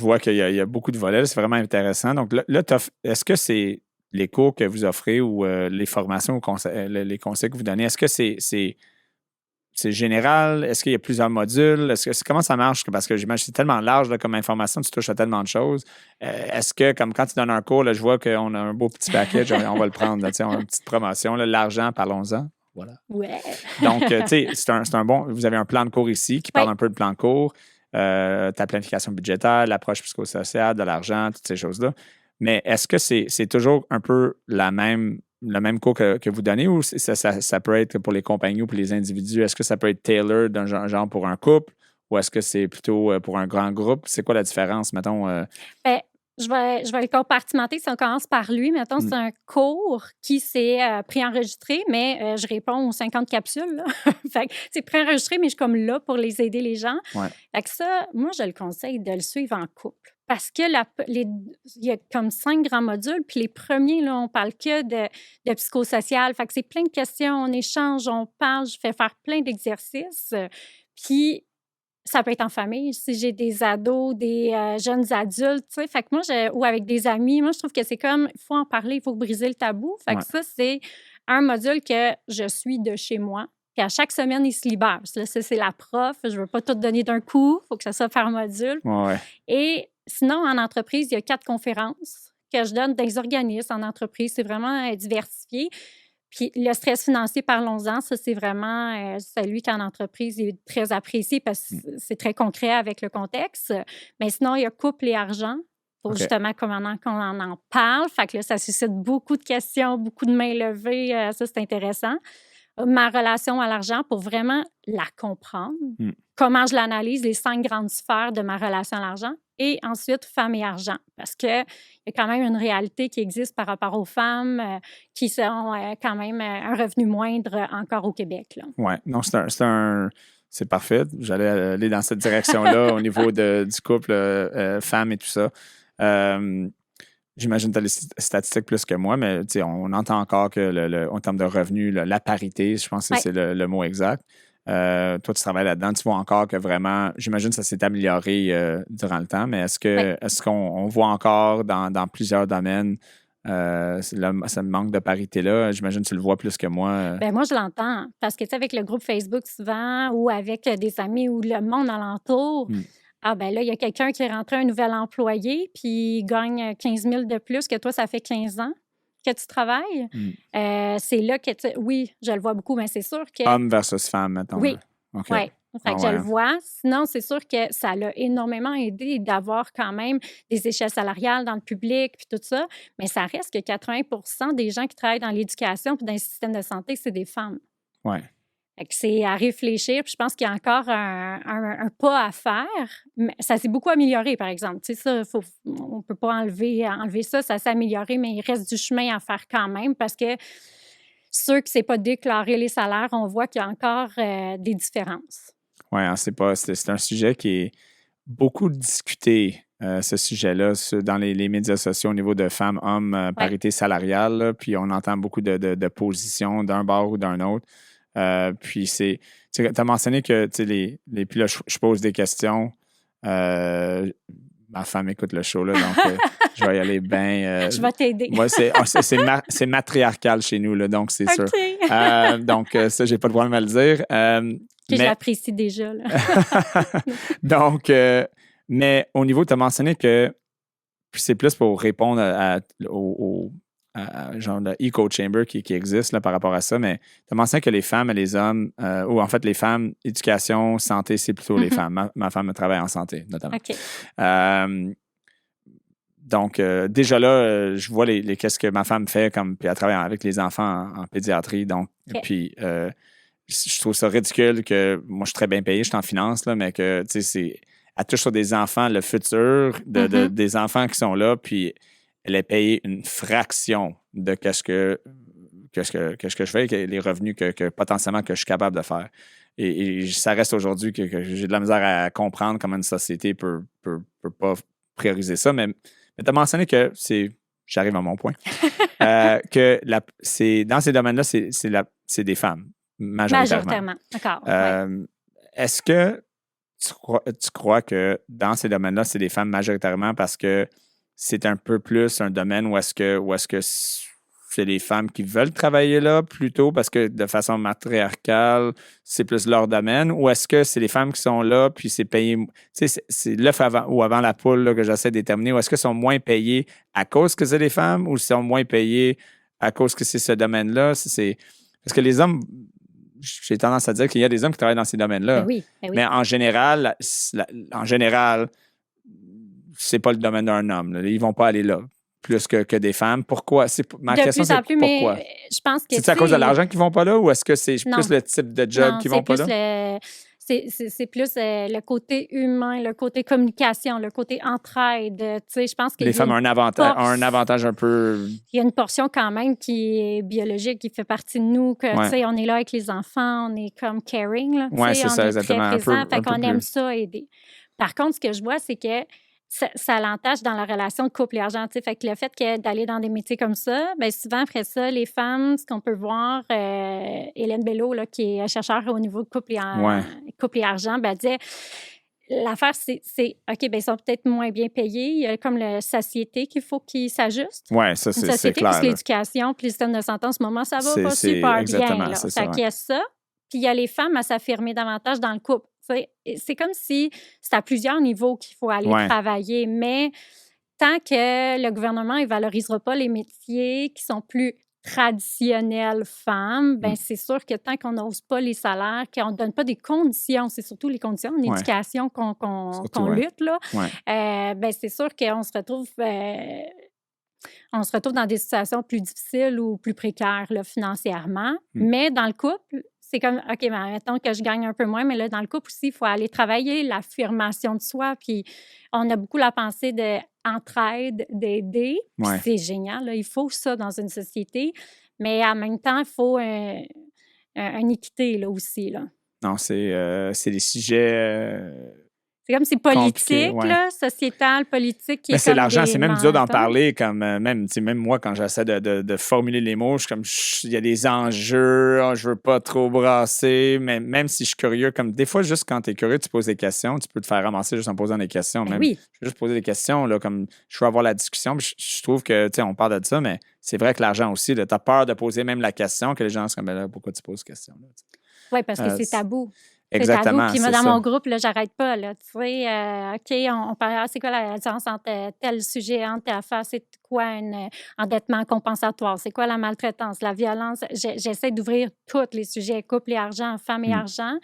vois qu'il y a beaucoup de volets. C'est vraiment intéressant. Donc, là est-ce que c'est les cours que vous offrez ou les formations, les conseils que vous donnez, est-ce que c'est général? Est-ce qu'il y a plusieurs modules? Comment ça marche? Parce que j'imagine que c'est tellement large là, comme information, tu touches à tellement de choses. Est-ce que, comme quand tu donnes un cours, là, je vois qu'on a un beau petit package, on va le prendre. Là, on a une petite promotion. Là, l'argent, parlons-en. Voilà. Ouais. Donc, tu sais, c'est un bon... Vous avez un plan de cours ici qui parle un peu de plan de cours. ta planification budgétaire, l'approche psychosociale, de l'argent, toutes ces choses-là. Mais est-ce que c'est toujours un peu le même cours que vous donnez ou ça peut être pour les compagnies ou pour les individus? Est-ce que ça peut être tailored d'un genre pour un couple ou est-ce que c'est plutôt pour un grand groupe? C'est quoi la différence, mettons? Ben, je vais le compartimenter. Si on commence par lui, mettons, c'est un cours qui s'est préenregistré, mais je réponds aux 50 capsules. Là. Fait que c'est préenregistré, mais je suis comme là pour les aider les gens. Ouais. Fait que ça, moi, je le conseille de le suivre en couple. Parce que il y a comme 5 grands modules, puis les premiers, là, on parle que de psychosocial. Fait que c'est plein de questions, on échange, on parle, je fais faire plein d'exercices. Puis ça peut être en famille, si j'ai des ados, des jeunes adultes, tu sais. Fait que moi, ou avec des amis, moi, je trouve que c'est comme, il faut en parler, il faut briser le tabou. Fait que ça, c'est un module que je suis de chez moi. Puis à chaque semaine, il se libère. Là, c'est la prof, je ne veux pas tout donner d'un coup, il faut que ça soit par module. Ouais. Et sinon, en entreprise, il y a 4 conférences que je donne dans les organismes en entreprise. C'est vraiment diversifié. Puis le stress financier, parlons-en, ça, c'est vraiment celui qu'en entreprise est très apprécié parce que c'est très concret avec le contexte. Mais sinon, il y a couple et argent pour justement comment qu'on en parle. Fait que là, ça suscite beaucoup de questions, beaucoup de mains levées. Ça, c'est intéressant. Ma relation à l'argent pour vraiment la comprendre. Comment je l'analyse, les 5 grandes sphères de ma relation à l'argent. Et ensuite, femmes et argent. Parce qu'il y a quand même une réalité qui existe par rapport aux femmes qui ont quand même un revenu moindre encore au Québec. Oui, non, c'est parfait. J'allais aller dans cette direction-là au niveau du couple femme et tout ça. J'imagine que tu as les statistiques plus que moi, mais on entend encore que en termes de revenus, la parité, je pense que c'est le mot exact. Toi, tu travailles là-dedans. Tu vois encore que vraiment, j'imagine que ça s'est amélioré durant le temps, mais est-ce qu'on voit encore dans plusieurs domaines ce manque de parité-là? J'imagine que tu le vois plus que moi. Bien, moi, je l'entends. Parce que, tu sais, avec le groupe Facebook souvent ou avec des amis ou le monde alentour, ah ben là, il y a quelqu'un qui est rentré un nouvel employé puis il gagne 15 000 de plus que toi, ça fait 15 ans que tu travailles. C'est là que, oui, je le vois beaucoup, mais c'est sûr que... Homme versus femme, mettons. Oui, okay. oui. Fait que je le vois. Sinon, c'est sûr que ça l'a énormément aidé d'avoir quand même des échelles salariales dans le public puis tout ça, mais ça reste que 80 des gens qui travaillent dans l'éducation puis dans le système de santé, c'est des femmes. Oui. Fait que c'est à réfléchir. Puis je pense qu'il y a encore un pas à faire. Mais ça s'est beaucoup amélioré, par exemple. Tu sais, ça, on ne peut pas enlever ça. Ça s'est amélioré, mais il reste du chemin à faire quand même parce que ceux qui ne s'est pas déclaré les salaires, on voit qu'il y a encore des différences. Oui, c'est un sujet qui est beaucoup discuté, ce sujet-là, dans les médias sociaux au niveau de femmes-hommes, parité salariale. Là, puis on entend beaucoup de positions d'un bord ou d'un autre. Puis tu as mentionné que puis là, je pose des questions. Ma femme écoute le show, là, donc je vais y aller bien. Je vais t'aider. Moi, c'est matriarcal chez nous, là, donc c'est sûr. Donc, ça, j'ai pas de problème à le dire. Que j'apprécie déjà. Là. Donc, mais au niveau, tu as mentionné que c'est plus pour répondre au genre de echo chamber qui existe là, par rapport à ça, mais tu as mentionné que les femmes et les hommes, ou en fait les femmes, éducation, santé, c'est plutôt les femmes. Ma femme travaille en santé, notamment. OK. Donc, déjà là, je vois qu'est-ce que ma femme fait, puis elle travaille avec les enfants en pédiatrie. Donc, puis je trouve ça ridicule que moi, je suis très bien payé, je suis en finance, là, mais que, tu sais, elle touche sur des enfants, le futur des enfants qui sont là, puis elle est payée une fraction de qu'est-ce que je fais, les revenus que potentiellement que je suis capable de faire. Et ça reste aujourd'hui que j'ai de la misère à comprendre comment une société peut pas prioriser ça. Mais tu as mentionné que j'arrive à mon point, que dans ces domaines-là, c'est des femmes, majoritairement. D'accord. Est-ce que tu crois que dans ces domaines-là, c'est des femmes majoritairement parce que c'est un peu plus un domaine où est-ce que c'est les femmes qui veulent travailler là plutôt parce que de façon matriarcale, c'est plus leur domaine, ou est-ce que c'est les femmes qui sont là puis c'est payé, tu sais, c'est l'œuf avant la poule là, que j'essaie de déterminer, ou est-ce que sont moins payés à cause que c'est les femmes ou sont moins payés à cause que c'est ce domaine-là? Parce que les hommes, j'ai tendance à dire qu'il y a des hommes qui travaillent dans ces domaines-là. Ben oui, ben oui. Mais en général, c'est pas le domaine d'un homme, là. Ils vont pas aller là plus que des femmes. Pourquoi? Ma De question, plus c'est en plus, pourquoi? mais je pense que, C'est à cause de l'argent qu'ils vont pas là ou est-ce que c'est Non. plus le type de job non, qui c'est vont pas plus là? c'est plus le côté humain, le côté communication, le côté entraide. Tu sais, je pense qu'il Les y a femmes ont une un avantage un peu. il y a une portion quand même qui est biologique, qui fait partie de nous, que, Ouais. tu sais, on est là avec les enfants, on est comme caring, là, tu Ouais, sais, c'est on ça, est exactement. très présent, Un fait peu qu'on aime plus. ça aider. Par contre, ce que je vois, c'est que ça l'entache dans la relation de couple et argent, tu sais, fait que le fait d'aller dans des métiers comme ça, bien souvent, après ça, les femmes, ce qu'on peut voir, Hélène Bello, là, qui est chercheure au niveau de Ouais. couple et argent, ben, elle disait, l'affaire, c'est OK, ben ils sont peut-être moins bien payés, il y a comme la société qu'il faut qu'ils s'ajustent. Ouais, ça, Une c'est société, clair. parce que là. l'éducation puis le système de santé en ce moment, ça va pas C'est super exactement, bien. Là. c'est Fait ça, qu'il y a ça, puis il y a les femmes à s'affirmer davantage dans le couple. Tu sais. Et c'est comme si c'est à plusieurs niveaux qu'il faut aller Ouais. travailler, mais tant que le gouvernement ne valorisera pas les métiers qui sont plus traditionnels femmes, ben c'est sûr que tant qu'on n'ose pas les salaires, qu'on ne donne pas des conditions, c'est surtout les conditions en Ouais. éducation qu'on Surtout, ouais. lutte, là, Ouais. ben c'est sûr qu'on se retrouve... on se retrouve dans des situations plus difficiles ou plus précaires là, financièrement. Mais dans le couple, c'est comme, OK, ben, mettons que je gagne un peu moins, mais là, dans le couple aussi, il faut aller travailler l'affirmation de soi. Puis on a beaucoup la pensée d'entraide, d'aider. Puis Ouais. c'est génial, là, il faut ça dans une société. Mais en même temps, il faut une équité là, aussi. Là. Non, c'est des sujets C'est comme si compliqués. politique, Ouais. là, sociétal, politique, qui Mais est c'est comme l'argent, des c'est même dur d'en mentors. parler, comme même moi, quand j'essaie de formuler les mots, je suis comme, il y a des enjeux, je veux pas trop brasser, mais même si je suis curieux, comme des fois, juste quand tu es curieux, tu poses des questions, tu peux te faire ramasser juste en posant des questions. Ben Même, oui. je veux juste poser des questions, là, comme je veux avoir la discussion, puis je trouve que, tu sais, on parle de ça, mais c'est vrai que l'argent aussi, tu as peur de poser même la question, que les gens sont comme, ben là, pourquoi tu poses cette question-là? Oui, parce que c'est tabou. Exactement. C'est tabou. Puis moi, c'est dans ça. mon groupe, là, j'arrête pas. Là, tu sais, OK, on parle, c'est quoi la différence entre tel sujet, entre telle affaire, c'est quoi un endettement compensatoire, c'est quoi la maltraitance, la violence. J'essaie d'ouvrir tous les sujets, couple et argent, femmes et argent,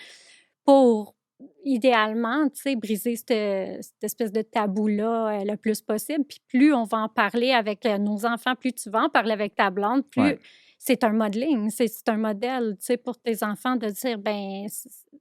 pour idéalement, tu sais, briser cette espèce de tabou-là le plus possible. Puis plus on va en parler avec nos enfants, plus tu vas en parler avec ta blonde, plus... Ouais. C'est un modeling, c'est un modèle, tu sais, pour tes enfants de dire, ben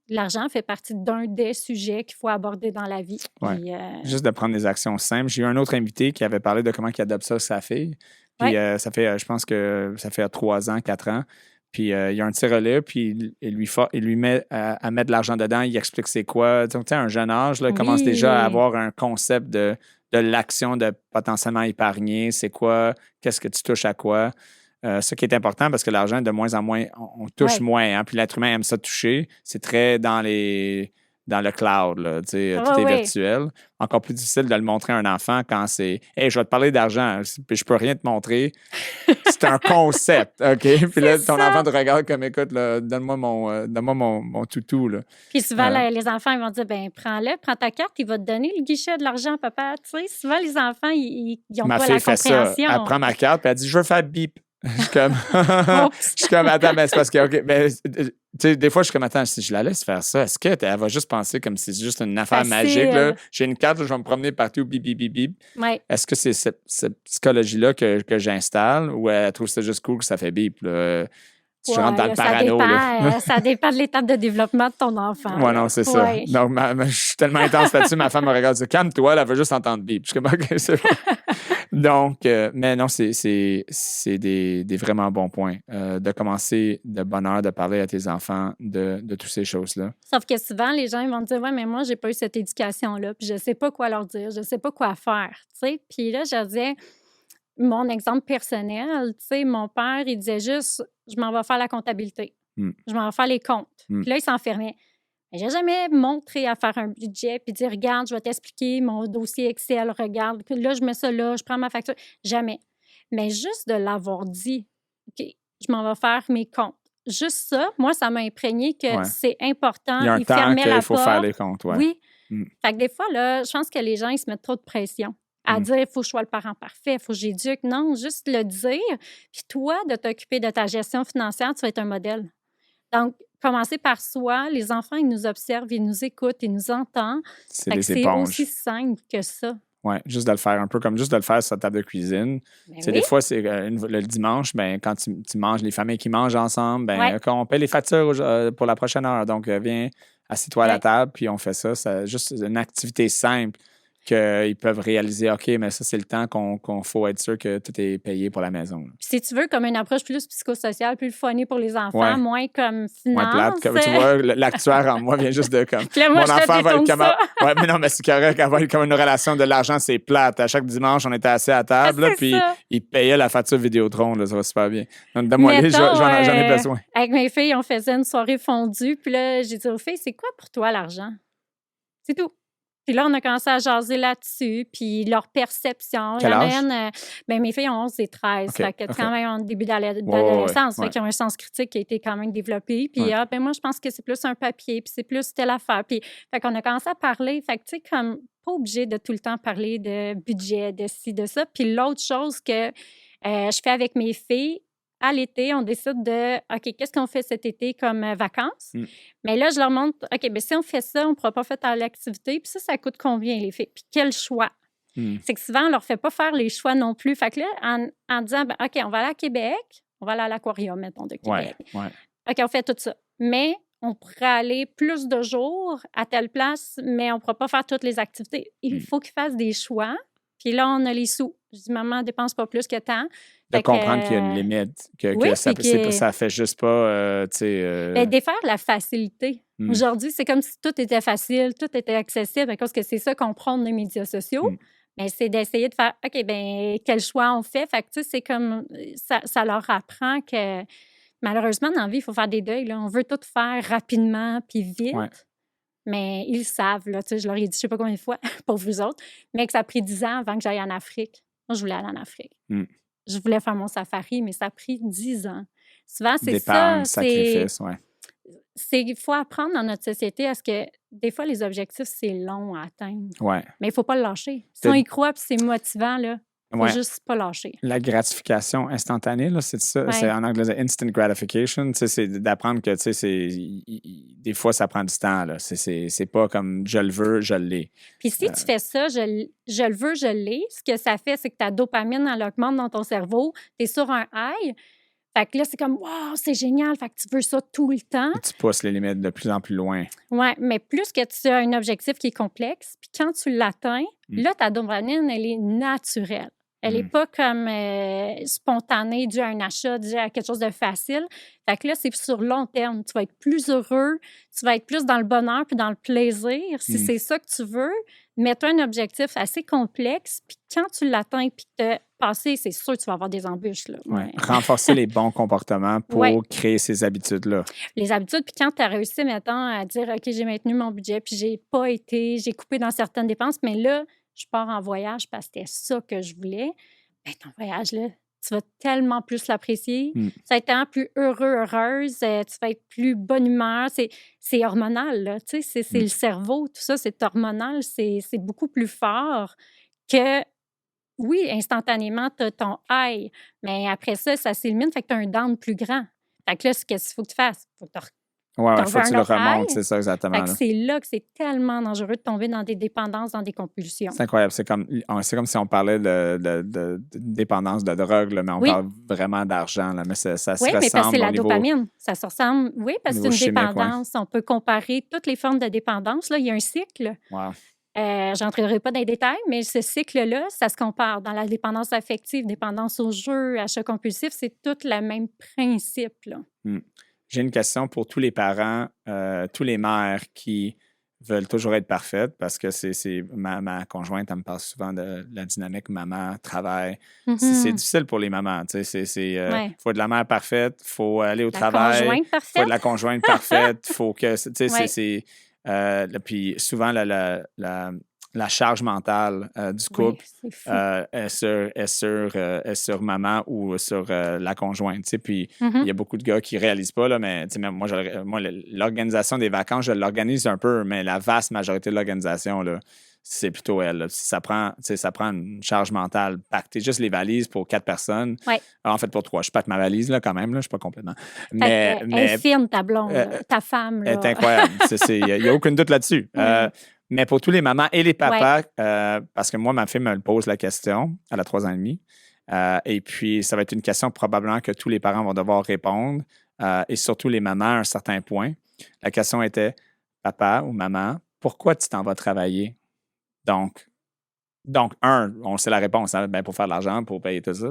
l'argent fait partie d'un des sujets qu'il faut aborder dans la vie. Ouais. Puis, Juste de prendre des actions simples. J'ai eu un autre invité qui avait parlé de comment il adopte ça sa fille. Puis ça fait, je pense que ça fait 3 ans, 4 ans. Puis il y a un petit relais, puis il lui met à mettre de l'argent dedans. Il explique c'est quoi. Tu sais, un jeune âge, là, il commence déjà à avoir un concept de l'action de potentiellement épargner. C'est quoi? Qu'est-ce que tu touches à quoi? Ce qui est important parce que l'argent, de moins en moins, on touche moins. Hein, puis l'être humain aime ça toucher. C'est très dans le cloud. Là, tout est virtuel. Encore plus difficile de le montrer à un enfant quand c'est « Hey, je vais te parler d'argent, puis je peux rien te montrer. » C'est un concept, OK? Puis là, ton enfant te regarde comme « Écoute, là, donne-moi mon toutou. » Puis souvent, les enfants, ils vont dire « Ben, prends-le, prends ta carte, il va te donner le guichet de l'argent, papa. » Tu sais, souvent, les enfants, ils n'ont pas la compréhension. Elle prend ma carte, puis elle dit « Je veux faire bip. » Je suis comme, attends, mais c'est parce que, OK, mais, tu sais, des fois, je suis comme, attends, si je la laisse faire ça, est-ce qu'elle va juste penser comme si c'est juste une affaire magique, là? J'ai une carte, je vais me promener partout, bip, bip, bip, bip. Ouais. Est-ce que c'est cette psychologie-là que j'installe ou elle trouve ça juste cool que ça fait bip, là? Tu rentres dans le parano, là. Ça dépend de l'étape de développement de ton enfant. Ouais, non, c'est ça. Donc, je suis tellement intense là-dessus, ma femme me regarde et dit, calme-toi, elle veut juste entendre bip. Je suis comme, OK, c'est bon. Donc, mais non, c'est des vraiment bons points. De commencer de bonne heure de parler à tes enfants de toutes ces choses-là. Sauf que souvent, les gens ils vont te dire « Ouais, mais moi, j'ai pas eu cette éducation-là, puis je sais pas quoi leur dire, je sais pas quoi faire. » Tu sais, puis là, je leur disais, mon exemple personnel, tu sais, mon père, il disait juste « Je m'en vais faire la comptabilité. Je m'en vais faire les comptes. » Puis là, il s'enfermait. Mais j'ai jamais montré à faire un budget puis dire « Regarde, je vais t'expliquer mon dossier Excel, regarde. Puis là, je mets ça là, je prends ma facture. » Jamais. Mais juste de l'avoir dit « OK, je m'en vais faire mes comptes. » Juste ça, moi, ça m'a imprégné que c'est important. Il y a un temps qu'il faut faire les comptes. Ouais. Oui. Fait que des fois, là, je pense que les gens, ils se mettent trop de pression à dire « Il faut que je sois le parent parfait, il faut que j'éduque. » Non, juste le dire. Puis toi, de t'occuper de ta gestion financière, tu vas être un modèle. Donc, commencer par soi, les enfants, ils nous observent, ils nous écoutent, ils nous entendent. C'est Fait que des c'est éponges. aussi simple que ça. Oui, juste de le faire un peu comme juste de le faire sur la table de cuisine. Ben Des oui. fois, c'est le dimanche, ben, quand tu manges, les familles qui mangent ensemble, ben, Ouais. quand on paie les factures pour la prochaine heure. Donc, viens, assis-toi à la Ouais. table, puis on fait ça. C'est juste une activité simple qu'ils peuvent réaliser. OK, mais ça, c'est le temps qu'on faut être sûr que tout est payé pour la maison. Puis si tu veux, comme une approche plus psychosociale, plus funny pour les enfants, Ouais. moins comme Moins plate. finance. Comme, tu vois, l'actuaire en moi vient juste de comme. Puis là, moi, Mon je te enfant va être détourne comme. ça. Ouais, mais non, mais c'est correct. Elle va être comme une relation de l'argent, c'est plate. À chaque dimanche, on était assis à table, là, C'est puis ça. il payait la facture Vidéotron. Là, ça va super bien. Donc, donne-moi les, Mettons, j'en ai besoin. avec mes filles, on faisait une soirée fondue. Puis là, j'ai dit aux filles, c'est quoi pour toi l'argent? C'est tout. Puis là, on a commencé à jaser là-dessus, puis leur perception. Quel Il y en a âge? une, ben, mes filles ont 11 et 13, OK, fait que OK. quand même en début d'adolescence, ouais. fait qu'ils ont un sens critique qui a été quand même développé. Puis, Ouais. ben moi, je pense que c'est plus un papier, puis c'est plus telle affaire. Puis, fait qu'on a commencé à parler. Fait que, tu sais, comme, pas obligé de tout le temps parler de budget, de ci, de ça. Puis l'autre chose que je fais avec mes filles, à l'été, on décide de, OK, qu'est-ce qu'on fait cet été comme vacances? Mais là, je leur montre, OK, bien, si on fait ça, on ne pourra pas faire telle activité. Puis ça coûte combien, les filles? Puis quel choix? C'est que souvent, on ne leur fait pas faire les choix non plus. Fait que là, en disant, ben, OK, on va aller à Québec, on va aller à l'aquarium, mettons, de Québec. Ouais. OK, on fait tout ça. Mais on pourrait aller plus de jours à telle place, mais on ne pourra pas faire toutes les activités. Il faut qu'ils fassent des choix. Puis là, on a les sous. Je dis, maman, dépense pas plus que tant. De comprendre qu'il y a une limite, que oui, ça fait juste pas, tu sais... Ben, défaire la facilité. Aujourd'hui, c'est comme si tout était facile, tout était accessible, parce que c'est ça qu'on prône les médias sociaux. Mais c'est d'essayer de faire, OK, ben quel choix on fait? Fait que, tu sais, c'est comme, ça leur apprend que, malheureusement, dans la vie, il faut faire des deuils, là. On veut tout faire rapidement puis vite. Ouais. Mais ils savent, là, tu sais, je leur ai dit, je sais pas combien de fois, pour vous autres, mais que ça a pris 10 ans avant que j'aille en Afrique. Moi, je voulais aller en Afrique. Je voulais faire mon safari, mais ça a pris 10 ans. Souvent, c'est D'épargne, ça. sacrifice, ouais. Il faut apprendre dans notre société à ce que des fois, les objectifs, c'est long à atteindre. Ouais. Mais il ne faut pas le lâcher. Si on y croit et c'est motivant, là, il ne faut juste pas lâcher. La gratification instantanée, là, c'est ça. Ouais. C'est en anglais, instant gratification. Tu sais, c'est d'apprendre que, tu sais, des fois, ça prend du temps. Là. C'est pas comme je le veux, je l'ai. Puis si tu fais ça, je le veux, je l'ai, ce que ça fait, c'est que ta dopamine, elle augmente dans ton cerveau. Tu es sur un high. Fait que là, c'est comme, wow, c'est génial. Fait que tu veux ça tout le temps. Et tu pousses les limites de plus en plus loin. Oui, mais plus que tu as un objectif qui est complexe, puis quand tu l'atteins, là, ta dopamine, elle est naturelle. Elle n'est pas comme spontanée, due à un achat, due à quelque chose de facile. Fait que là, c'est sur long terme. Tu vas être plus heureux, tu vas être plus dans le bonheur puis dans le plaisir. Si c'est ça que tu veux, mets-toi un objectif assez complexe, puis quand tu l'atteins puis que tu as passé, c'est sûr que tu vas avoir des embûches. Là. Ouais. Renforcer les bons comportements pour créer ces habitudes-là. Les habitudes, puis quand tu as réussi, mettons, à dire, OK, j'ai maintenu mon budget, puis j'ai coupé dans certaines dépenses, mais là, je pars en voyage parce que c'était ça que je voulais. Bien, ton voyage, là, tu vas tellement plus l'apprécier. Tu vas être tellement plus heureux, heureuse. Tu vas être plus bonne humeur. C'est hormonal, là. Tu sais, c'est le cerveau. Tout ça, c'est hormonal. C'est beaucoup plus fort que, oui, instantanément, tu as ton high. Mais après ça, ça s'élimine. Fait que tu as un down plus grand. Fait que là, qu'est-ce qu'il faut que tu fasses? Faut que tu faut que tu le remontes, c'est ça exactement. Fait que c'est là que c'est tellement dangereux de tomber dans des dépendances, dans des compulsions. C'est incroyable. C'est comme si on parlait de dépendance de drogue, là, mais on parle vraiment d'argent. Là, mais ça se ressemble. Oui, mais parce que c'est la niveau... dopamine. Ça se ressemble. Oui, parce que c'est une chimique, dépendance. On peut comparer toutes les formes de dépendance. Là, il y a un cycle. Wow. Je n'entrerai pas dans les détails, mais ce cycle-là, ça se compare. Dans la dépendance affective, dépendance au jeu, achat compulsif, c'est tout le même principe. Là. J'ai une question pour tous les parents, tous les mères qui veulent toujours être parfaites parce que c'est ma conjointe, elle me parle souvent de la dynamique maman-travail. C'est difficile pour les mamans. Il faut de la mère parfaite, il faut aller au travail. Il faut de la conjointe parfaite. Il faut que. Puis souvent, la charge mentale du couple est sur maman ou sur la conjointe. Puis il y a beaucoup de gars qui ne réalisent pas, là, mais même moi, l'organisation des vacances, je l'organise un peu, mais la vaste majorité de l'organisation, là, c'est plutôt elle. Là. Si ça prend une charge mentale, pacter juste les valises pour 4 personnes. Ouais. En fait, pour 3. Je pacte ma valise là, quand même, là, je ne suis pas complètement. Elle est fine, ta blonde, ta femme. Là. Elle est incroyable. Il n'y a aucun doute là-dessus. Mais pour tous les mamans et les papas, parce que moi, ma fille me pose la question, elle a 3 ans et demi. Et puis, ça va être une question probablement que tous les parents vont devoir répondre, et surtout les mamans à un certain point. La question était, papa ou maman, pourquoi tu t'en vas travailler? Donc, on sait la réponse, hein, pour faire de l'argent, pour payer tout ça.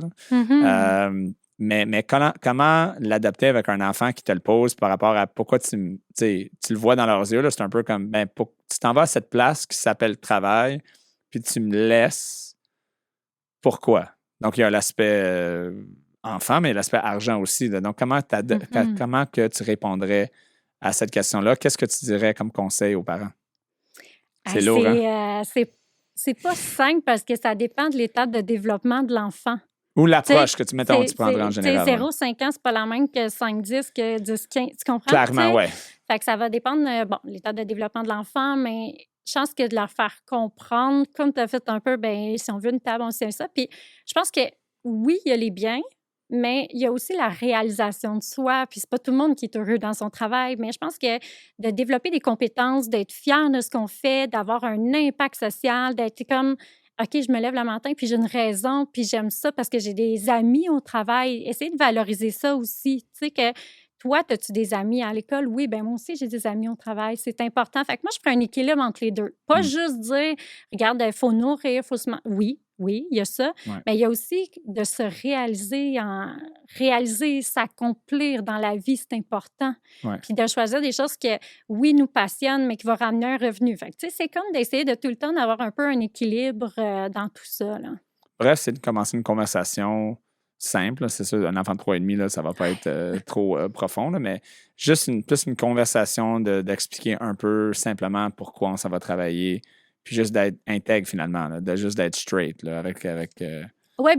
Mais comment l'adapter avec un enfant qui te le pose par rapport à pourquoi tu le vois dans leurs yeux, là, c'est un peu comme, tu t'en vas à cette place qui s'appelle travail, puis tu me laisses, pourquoi? Donc, il y a l'aspect enfant, mais l'aspect argent aussi. Là. Donc, comment que tu répondrais à cette question-là? Qu'est-ce que tu dirais comme conseil aux parents? C'est lourd, hein? C'est pas simple parce que ça dépend de l'étape de développement de l'enfant. Ou l'approche que tu prendrais en général. 0-5 ans, c'est pas la même que 5-10, que 10-15. Tu comprends? Clairement, oui. Fait que ça va dépendre, l'étape de développement de l'enfant, mais je pense que de leur faire comprendre, comme tu as fait un peu, si on veut une table, on sait ça. Puis je pense que oui, il y a les biens, mais il y a aussi la réalisation de soi. Puis c'est pas tout le monde qui est heureux dans son travail, mais je pense que de développer des compétences, d'être fier de ce qu'on fait, d'avoir un impact social, d'être comme OK, je me lève le matin, puis j'ai une raison, puis j'aime ça parce que j'ai des amis au travail. Essayer de valoriser ça aussi. Tu sais que toi, as-tu des amis à l'école? Oui, moi aussi, j'ai des amis au travail. C'est important. Fait que moi, je ferais un équilibre entre les deux. Pas juste dire, regarde, il faut nourrir, il faut se... Oui, il y a ça. Ouais. Mais il y a aussi de se réaliser, s'accomplir dans la vie, c'est important. Ouais. Puis de choisir des choses qui, oui, nous passionnent, mais qui vont ramener un revenu. Fait que, tu sais, c'est comme d'essayer de tout le temps d'avoir un peu un équilibre dans tout ça, là. Bref, c'est de commencer une conversation simple. Là. C'est sûr, un enfant de 3 et demi, là, ça ne va pas être trop profond, là, mais juste plus une conversation d'expliquer un peu simplement pourquoi on s'en va travailler, puis juste d'être intègre finalement, là, juste d'être straight là, avec Oui,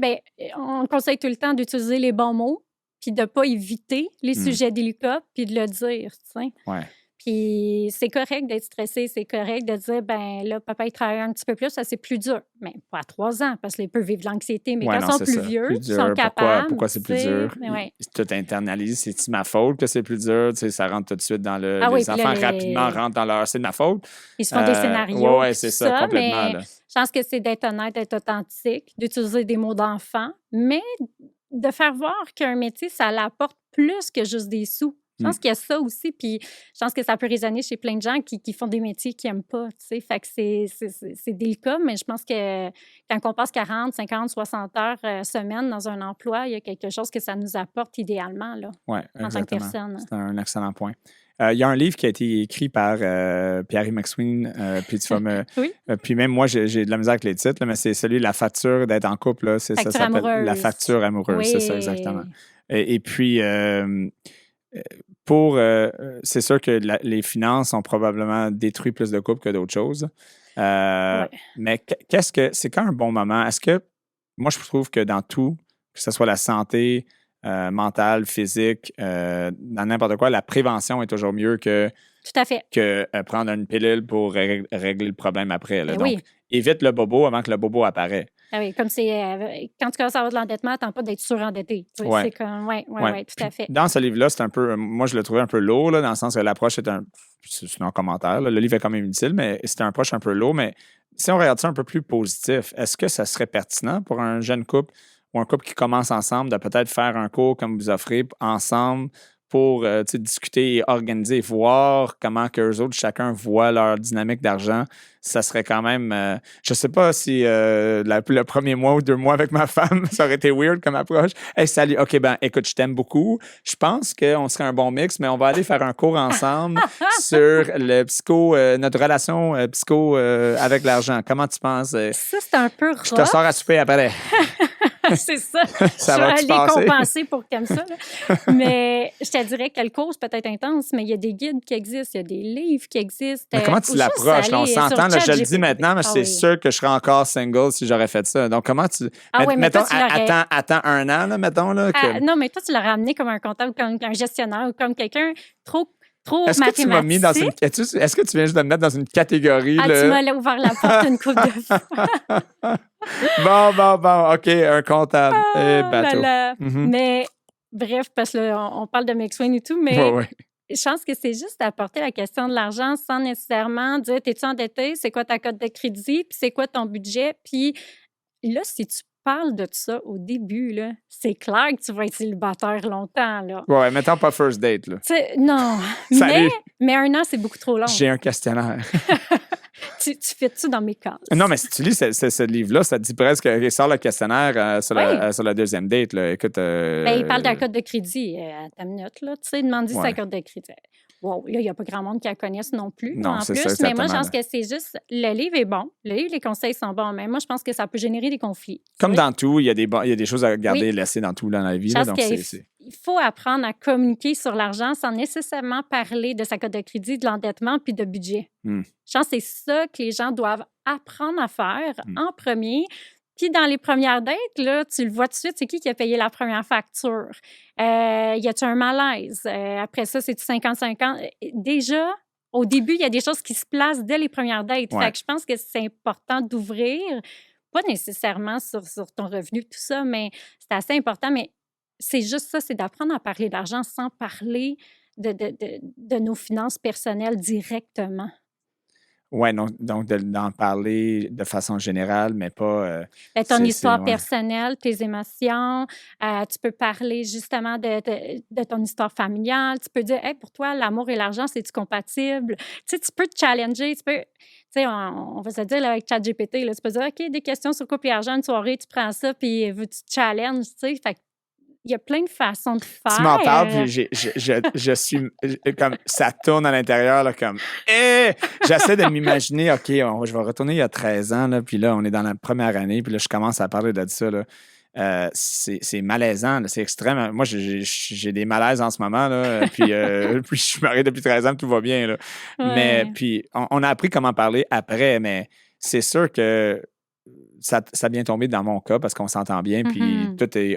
on conseille tout le temps d'utiliser les bons mots, puis de ne pas éviter les sujets délicats, puis de le dire, tu sais. Ouais. Puis c'est correct d'être stressé, c'est correct de dire, là, papa, il travaille un petit peu plus, ça, c'est plus dur. Mais pas à 3 ans, parce qu'ils peuvent vivre de l'anxiété, mais quand ils sont plus vieux, ils sont capables. Pourquoi c'est plus dur? Tout internalise, c'est-tu ma faute que c'est plus dur? Tu sais, ça rentre tout de suite dans le... les enfants rapidement rentrent dans leur... C'est de ma faute. Ils se font des scénarios. Oui, c'est ça, complètement. Mais je pense que c'est d'être honnête, d'être authentique, d'utiliser des mots d'enfant, mais de faire voir qu'un métier, ça l'apporte plus que juste des sous. Je pense qu'il y a ça aussi, puis je pense que ça peut résonner chez plein de gens qui font des métiers qu'ils n'aiment pas, tu sais. Fait que c'est délicat, mais je pense que quand on passe 40, 50, 60 heures semaine dans un emploi, il y a quelque chose que ça nous apporte idéalement, là, en tant que personne. C'est un excellent point. Il y a un livre qui a été écrit par Pierre McSween, puis tu vas me... Oui. Puis même moi, j'ai de la misère avec les titres, là, mais c'est celui La facture d'être en couple, là, ça s'appelle La facture amoureuse, c'est ça exactement. Et puis... c'est sûr que les finances ont probablement détruit plus de couples que d'autres choses. Mais c'est quand un bon moment? Est-ce que, moi, je trouve que dans tout, que ce soit la santé mentale, physique, dans n'importe quoi, la prévention est toujours mieux que, tout à fait, que prendre une pilule pour régler le problème après. Là. Donc, évite le bobo avant que le bobo apparaît. Ah oui, comme c'est quand tu commences à avoir de l'endettement, attends pas d'être surendetté. C'est comme, oui, tout à fait. Dans ce livre-là, c'est un peu, moi je le trouvais un peu lourd, là, dans le sens que l'approche est c'est un commentaire, là, le livre est quand même utile, mais c'est une approche un peu lourd. Mais si on regarde ça un peu plus positif, est-ce que ça serait pertinent pour un jeune couple ou un couple qui commence ensemble de peut-être faire un cours comme vous offrez ensemble pour discuter et organiser, voir comment qu'eux autres, chacun voit leur dynamique d'argent? Ça serait quand même... je ne sais pas si le premier mois ou 2 mois avec ma femme, ça aurait été weird comme approche. Hey, salut, OK, écoute, je t'aime beaucoup. Je pense qu'on serait un bon mix, mais on va aller faire un cours ensemble sur le notre relation psycho avec l'argent. Comment tu penses? Ça, c'est un peu rough. Je te sors à souper après. C'est ça. Ça je vais aller compenser pour que tu aimes ça. Là. Mais je te dirais que le cours, c'est peut-être intense, mais il y a des guides qui existent, il y a des livres qui existent. Mais comment tu l'approches? On s'entend, là, je le dis maintenant, mais c'est sûr que je serais encore single si j'aurais fait ça. Donc, comment tu... mettons, attends 1 an, là, mettons. Là, non, mais toi, tu l'aurais amené comme un comptable, comme un gestionnaire ou comme quelqu'un trop trop Est-ce que tu m'as mis dans une... mathématique. Est-ce que tu viens juste de me mettre dans une catégorie? Ah, tu m'as ouvert la porte une couple de fois. Bon. OK, un comptable. Et Ah là bateau. là. Mhm. Mais bref, parce que là, on parle de McSwain et tout, mais Ouais. je pense que c'est juste d'apporter la question de l'argent sans nécessairement dire t'es-tu endetté, c'est quoi ta cote de crédit, puis c'est quoi ton budget. Puis là, si tu parles de ça au début, là, c'est clair que tu vas être célibataire longtemps. Là. Ouais, mettons pas first date, là. Non, Salut. mais 1 an, c'est beaucoup trop long. J'ai un questionnaire. Tu fais-tu dans mes cases? Non, mais si tu lis ce livre-là, ça te dit presque qu'il sort le questionnaire sur la deuxième date. Là. Écoute. Il parle de la cote de crédit à ta minute. Là. Tu sais, demande sa cote de crédit. Wow, là, il n'y a pas grand monde qui la connaisse non plus. Non, en c'est plus, ça, mais moi, je pense que c'est juste. Le livre est bon. Le livre, les conseils sont bons. Mais moi, je pense que ça peut générer des conflits. Comme dans tout, il y a des choses à garder et laisser dans tout là, dans la vie. Je pense qu'il faut apprendre à communiquer sur l'argent sans nécessairement parler de sa cote de crédit, de l'endettement puis de budget. Je pense que c'est ça que les gens doivent apprendre à faire en premier. Puis dans les premières dates, là, tu le vois tout de suite, c'est qui a payé la première facture? Y a-tu un malaise? Après ça, c'est-tu 50-50? Déjà, au début, il y a des choses qui se placent dès les premières dates. Fait que je pense que c'est important d'ouvrir, pas nécessairement sur ton revenu, tout ça, mais c'est assez important. Mais c'est juste ça, c'est d'apprendre à parler d'argent sans parler de nos finances personnelles directement. Oui, donc d'en parler de façon générale, mais pas... ton histoire personnelle, tes émotions. Tu peux parler justement de ton histoire familiale. Tu peux dire, hey, pour toi, l'amour et l'argent, c'est-tu compatible? Tu sais, tu peux te challenger. Tu peux... Tu sais, on va se dire là, avec ChatGPT, là, tu peux dire, OK, des questions sur couple et argent, une soirée, tu prends ça, puis tu te challenges, tu sais. Fait il y a plein de façons de faire. Tu m'en parles, puis je suis comme ça tourne à l'intérieur, là, comme j'essaie de m'imaginer, OK, je vais retourner il y a 13 ans, là, puis là, on est dans la première année, puis là, je commence à parler de ça, là. C'est malaisant, là, c'est extrême. Moi, j'ai des malaises en ce moment, là, puis je suis marié depuis 13 ans, tout va bien, là. Ouais. Mais puis, on a appris comment parler après, mais c'est sûr que ça vient tomber dans mon cas parce qu'on s'entend bien, puis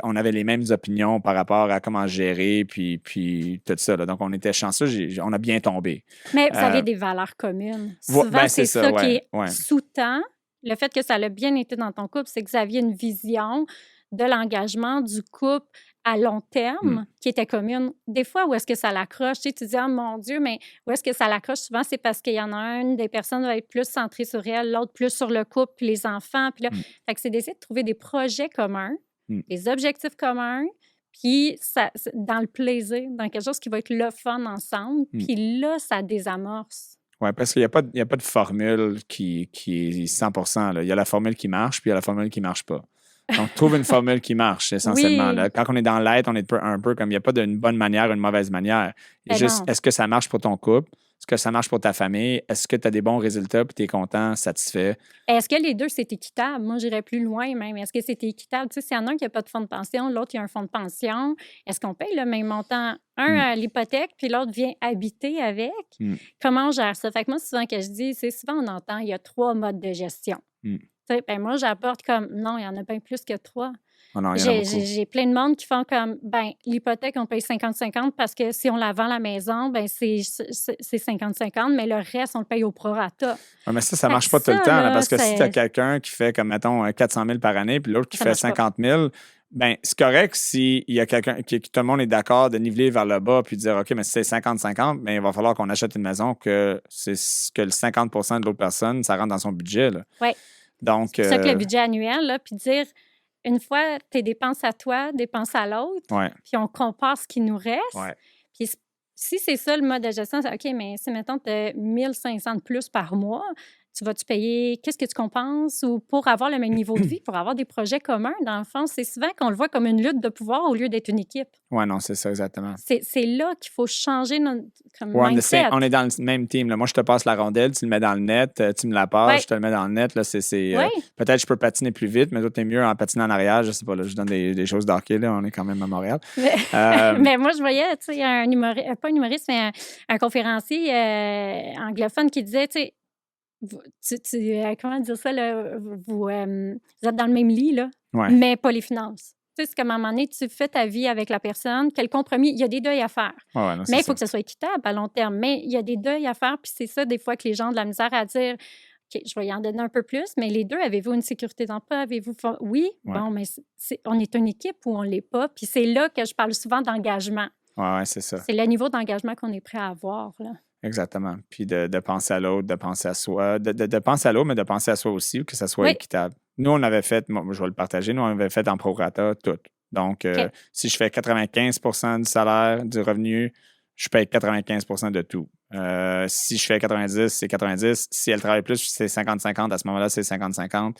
on avait les mêmes opinions par rapport à comment gérer, puis tout ça. Là. Donc, on était chanceux, on a bien tombé. Mais vous avez des valeurs communes. Souvent, c'est ça qui est sous-tend. Le fait que ça a bien été dans ton couple, c'est que vous aviez une vision de l'engagement du couple à long terme qui était commune. Des fois, où est-ce que ça l'accroche? Tu te dis, oh mon Dieu, mais où est-ce que ça l'accroche? Souvent, c'est parce qu'il y en a une des personnes qui va être plus centrée sur elle, l'autre plus sur le couple, puis les enfants. Puis là, fait que c'est d'essayer de trouver des projets communs, des objectifs communs, puis ça, dans le plaisir, dans quelque chose qui va être le fun ensemble. Puis là, ça désamorce. Oui, parce qu'il n'y a pas de formule qui est 100%. Là. Il y a la formule qui marche, puis il y a la formule qui ne marche pas. Donc, trouve une formule qui marche, essentiellement. Oui. Là. Quand on est dans l'être, on est un peu comme il n'y a pas d'une bonne manière, une mauvaise manière. Il y a juste, est-ce que ça marche pour ton couple? Est-ce que ça marche pour ta famille? Est-ce que tu as des bons résultats et tu es content, satisfait? Est-ce que les deux, c'est équitable? Moi, j'irais plus loin même. Est-ce que c'est équitable? Tu sais, s'il y en a un qui n'a pas de fonds de pension, l'autre, il y a un fonds de pension, est-ce qu'on paye le même montant? Un à l'hypothèque, puis l'autre vient habiter avec? Comment on gère ça? Fait que moi, souvent que je dis, c'est souvent on entend, il y a 3 modes de gestion. Ben moi, j'apporte comme, non, il y en a bien plus que 3. Oh non, j'ai plein de monde qui font comme, ben l'hypothèque, on paye 50-50 parce que si on la vend la maison, ben c'est 50-50, mais le reste, on le paye au prorata. Ouais, mais ça ne marche pas tout le temps, là, parce que si tu as quelqu'un qui fait, comme, mettons, 400 000 par année, puis l'autre qui fait 50 000, ben c'est correct s'il y a quelqu'un, que tout le monde est d'accord de niveler vers le bas puis de dire, OK, mais si c'est 50-50, mais il va falloir qu'on achète une maison que le 50 de l'autre personne, ça rentre dans son budget. Oui. Donc, c'est ça que le budget annuel, là, puis dire, une fois tes dépenses à toi, dépenses à l'autre, puis on compare ce qui nous reste. Puis si c'est ça le mode de gestion, c'est OK, mais si, mettons, tu as 1500 de plus par mois, tu vas-tu payer, qu'est-ce que tu compenses? Ou pour avoir le même niveau de vie, pour avoir des projets communs, dans le fond, c'est souvent qu'on le voit comme une lutte de pouvoir au lieu d'être une équipe. Oui, non, c'est ça, exactement. C'est là qu'il faut changer notre mindset. On est dans le même team. Là. Moi, je te passe la rondelle, tu le mets dans le net, tu me la passes, je te le mets dans le net. Là, peut-être que je peux patiner plus vite, mais toi, tu es mieux en patinant en arrière. Je sais pas, là, je donne des choses d'hockey, là, on est quand même à Montréal. Mais moi, je voyais, tu sais, un humoriste, pas un humoriste, mais un conférencier anglophone qui disait, tu sais, comment dire ça, là, vous êtes dans le même lit, là, mais pas les finances. sais, c'est comme à un moment donné, tu fais ta vie avec la personne, quel compromis, il y a des deuils à faire. Ouais, non, Mais il c'est faut que ça. ce soit équitable à long terme. Mais il y a des deuils à faire, puis c'est ça, des fois, que les gens ont de la misère à dire, OK, je vais y en donner un peu plus, mais les deux, avez-vous une sécurité d'emploi? Avez-vous... Oui, Ouais, bon, mais on est une équipe ou on ne l'est pas. Puis c'est là que je parle souvent d'engagement. ouais, c'est ça. C'est le niveau d'engagement qu'on est prêt à avoir, là. Exactement. Puis de penser à l'autre, de penser à soi, de penser à l'autre, mais de penser à soi aussi, que ça soit Oui, équitable. Nous, on avait fait, moi, je vais le partager, nous, on avait fait en prorata tout. Donc, OK. si je fais 95 du salaire, du revenu, je paye 95 de tout. Si je fais 90, c'est 90. Si elle travaille plus, c'est 50-50. À ce moment-là, c'est 50-50.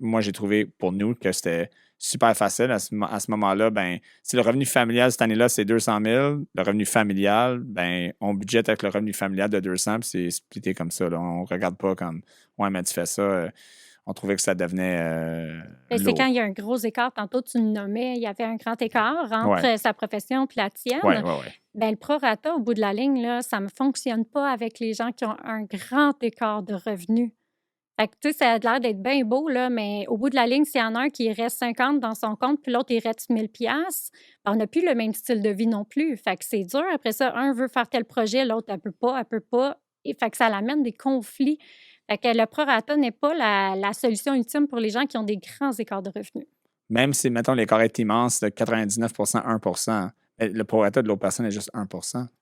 Moi, j'ai trouvé pour nous que c'était super facile. À ce moment-là, ben, si le revenu familial cette année-là, c'est 200 000, le revenu familial, ben, on budgète avec le revenu familial de 200, puis c'est splitté comme ça. Là. On ne regarde pas comme, ouais, mais tu fais ça. On trouvait que ça devenait Ben, c'est quand lourd. il y a un gros écart. Tantôt, tu le nommais, il y avait un grand écart entre Ouais, sa profession et la tienne. ouais, ouais, ouais. Ben, le prorata, au bout de la ligne, là, ça ne fonctionne pas avec les gens qui ont un grand écart de revenus. Fait que, tu sais, ça a l'air d'être bien beau, là, mais au bout de la ligne, s'il y en a un qui reste 50 dans son compte, puis l'autre, il reste 1000 piastres, ben, on n'a plus le même style de vie non plus. Fait que c'est dur. Après ça, un veut faire tel projet, l'autre, elle peut pas, elle peut pas. Et fait que ça amène des conflits. Fait que le prorata n'est pas la solution ultime pour les gens qui ont des grands écarts de revenus. Même si, mettons, l'écart est immense de 99 1 le prorata de l'autre personne est juste 1.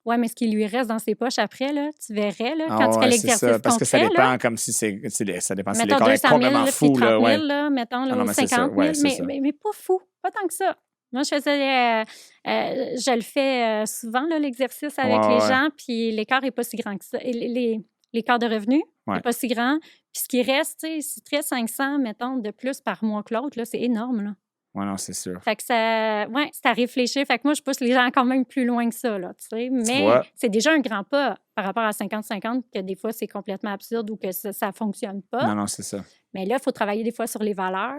Oui, mais ce qui lui reste dans ses poches après, là, tu verrais, là, quand Ah tu fais ouais, c'est ça. l'exercice Parce que ça concret, là, dépend comme si ça dépend si mettons l'écart est 200 000 complètement puis fou, 30 là, 000, ouais. là, mettons Ah là, non, ou mais c'est ça. 50 Ouais, 000, c'est ça. mais pas fou, pas tant que ça. Moi, je faisais, je le fais souvent, là, l'exercice Ouais, avec les ouais, gens, puis l'écart n'est pas si grand que ça. Et l'écart de revenus n'est ouais. pas si grand. Puis ce qui reste, tu sais, si tu restes 500, mettons, de plus par mois que l'autre, là, c'est énorme, là. Ouais, non, c'est sûr. Fait que ça, ouais, c'est à réfléchir. Fait que moi, je pousse les gens quand même plus loin que ça, là, tu sais. Tu Mais vois? c'est déjà un grand pas par rapport à 50-50, que des fois, c'est complètement absurde ou que ça fonctionne pas. Non, non, c'est ça. Mais là, il faut travailler des fois sur les valeurs,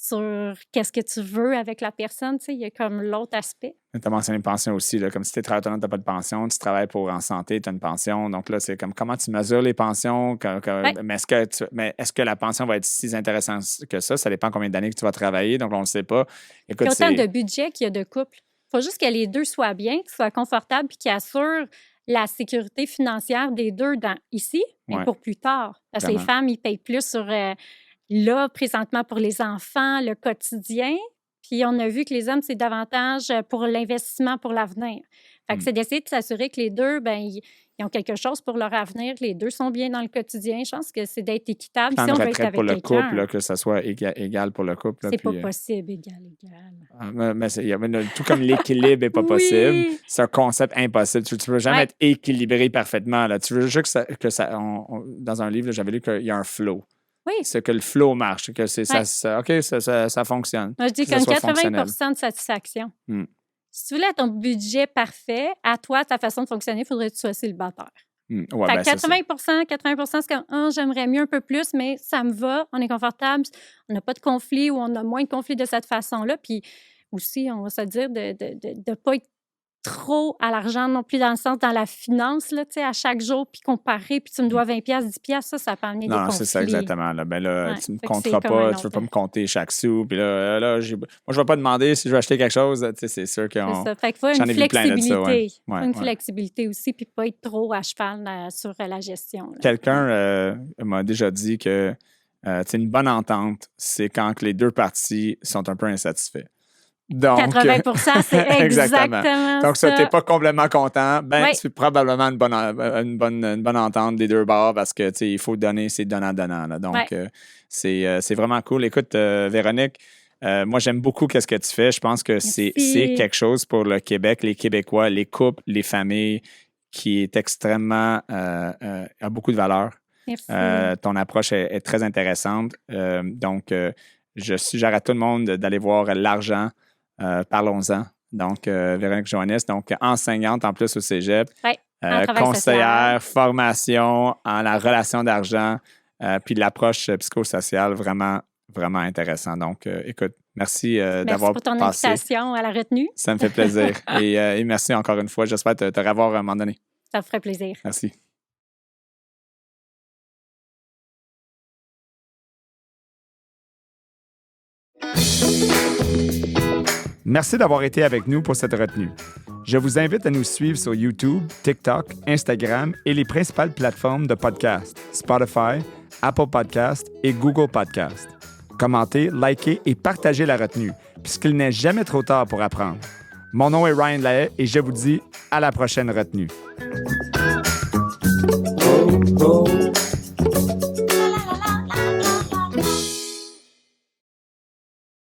sur qu'est-ce que tu veux avec la personne, tu sais. Il y a comme l'autre aspect. Tu as mentionné une pension aussi, là, comme si tu es travailleur autonome, tu n'as pas de pension, tu travailles pour en santé, tu as une pension. Donc là, c'est comme comment tu mesures les pensions. Ouais. Mais est-ce que la pension va être si intéressante que ça? Ça dépend combien d'années que tu vas travailler, donc on ne le sait pas. Il y Écoute, a autant de c'est. budget qu'il y a de couple. Il faut juste que les deux soient bien, qu'ils soient confortables, puis qu'ils assurent la sécurité financière des deux ici, mais Ouais, pour plus tard. Parce que les vraiment. femmes, ils payent plus sur là, présentement, pour les enfants, le quotidien. Puis on a vu que les hommes, c'est davantage pour l'investissement pour l'avenir. Fait que Hmm. c'est d'essayer de s'assurer que les deux, ben, ils ont quelque chose pour leur avenir, que les deux sont bien dans le quotidien. Je pense que c'est d'être équitable Plan si de on veut être retraite pour avec le couple, quelqu'un. là, que ça soit égal pour le couple. Là, C'est pas puis, possible, égal, égal. tout comme l'équilibre n'est pas possible, Oui! c'est un concept impossible. Tu ne peux jamais Ouais. être équilibré parfaitement. Là. Tu veux juste dans un livre, là, j'avais lu qu'il y a un flow. Oui, C'est que le flow marche, que c'est ouais. OK, ça fonctionne, Moi, je dis que ça comme soit 80 fonctionnel. de satisfaction. Hmm. Si tu voulais ton budget parfait, à toi, ta façon de fonctionner, il faudrait que tu sois célibataire. Ouais, Fait ben que c'est ça. 80 c'est comme ah, j'aimerais mieux un peu plus, mais ça me va, on est confortable, on n'a pas de conflit ou on a moins de conflits de cette façon-là. Puis aussi, on va se dire de ne pas être trop à l'argent non plus, dans le sens, dans la finance, là, tu sais, à chaque jour, puis comparer, puis tu me Hmm. dois 20 piastres, 10 piastres, ça peut amener des Non, c'est ça conflits. exactement. Là. Ben là, Ouais, tu me fait que c'est compteras comme un pas, tu veux autre. pas me compter chaque sou. Puis là, moi, je vais pas demander si je veux acheter quelque chose. Tu sais, c'est sûr C'est qu'on. ça. Fait qu'il faut J'en une ai vu plein de ça, ouais. flexibilité. Il faut Ouais, une ouais. flexibilité aussi, puis pas être trop à cheval sur la gestion, là. Ouais. Quelqu'un m'a déjà dit que tu sais, une bonne entente, c'est quand que les deux parties sont un peu insatisfaits. Donc, 80 c'est exactement. exactement Donc, ça, tu n'es ça. pas complètement content, ben, Oui, c'est probablement une bonne entente des deux bords parce que, tu sais, il faut donner, c'est donnant-donnant. Là. oui. Donc, c'est vraiment cool. Écoute, Véronique, moi, j'aime beaucoup ce que tu fais. Je pense que c'est Merci. quelque chose pour le Québec, les Québécois, les couples, les familles, qui est extrêmement, a beaucoup de valeur. Merci. Ton approche est très intéressante. Donc, je suggère à tout le monde d'aller voir L'argent. Parlons-en. Donc, Véronique Joannis, donc enseignante en plus au cégep, Oui, en travail social. conseillère, formation en la relation d'argent, puis l'approche psychosociale, vraiment, vraiment intéressant. Donc, écoute, merci Merci d'avoir pour ton passé. invitation à la retenue. Ça me fait plaisir. Et merci encore une fois. J'espère te revoir à un moment donné. Ça me ferait plaisir. Merci. Merci d'avoir été avec nous pour cette retenue. Je vous invite à nous suivre sur YouTube, TikTok, Instagram et les principales plateformes de podcast, Spotify, Apple Podcasts et Google Podcasts. Commentez, likez et partagez la retenue, puisqu'il n'est jamais trop tard pour apprendre. Mon nom est Ryan Lahaye et je vous dis à la prochaine retenue.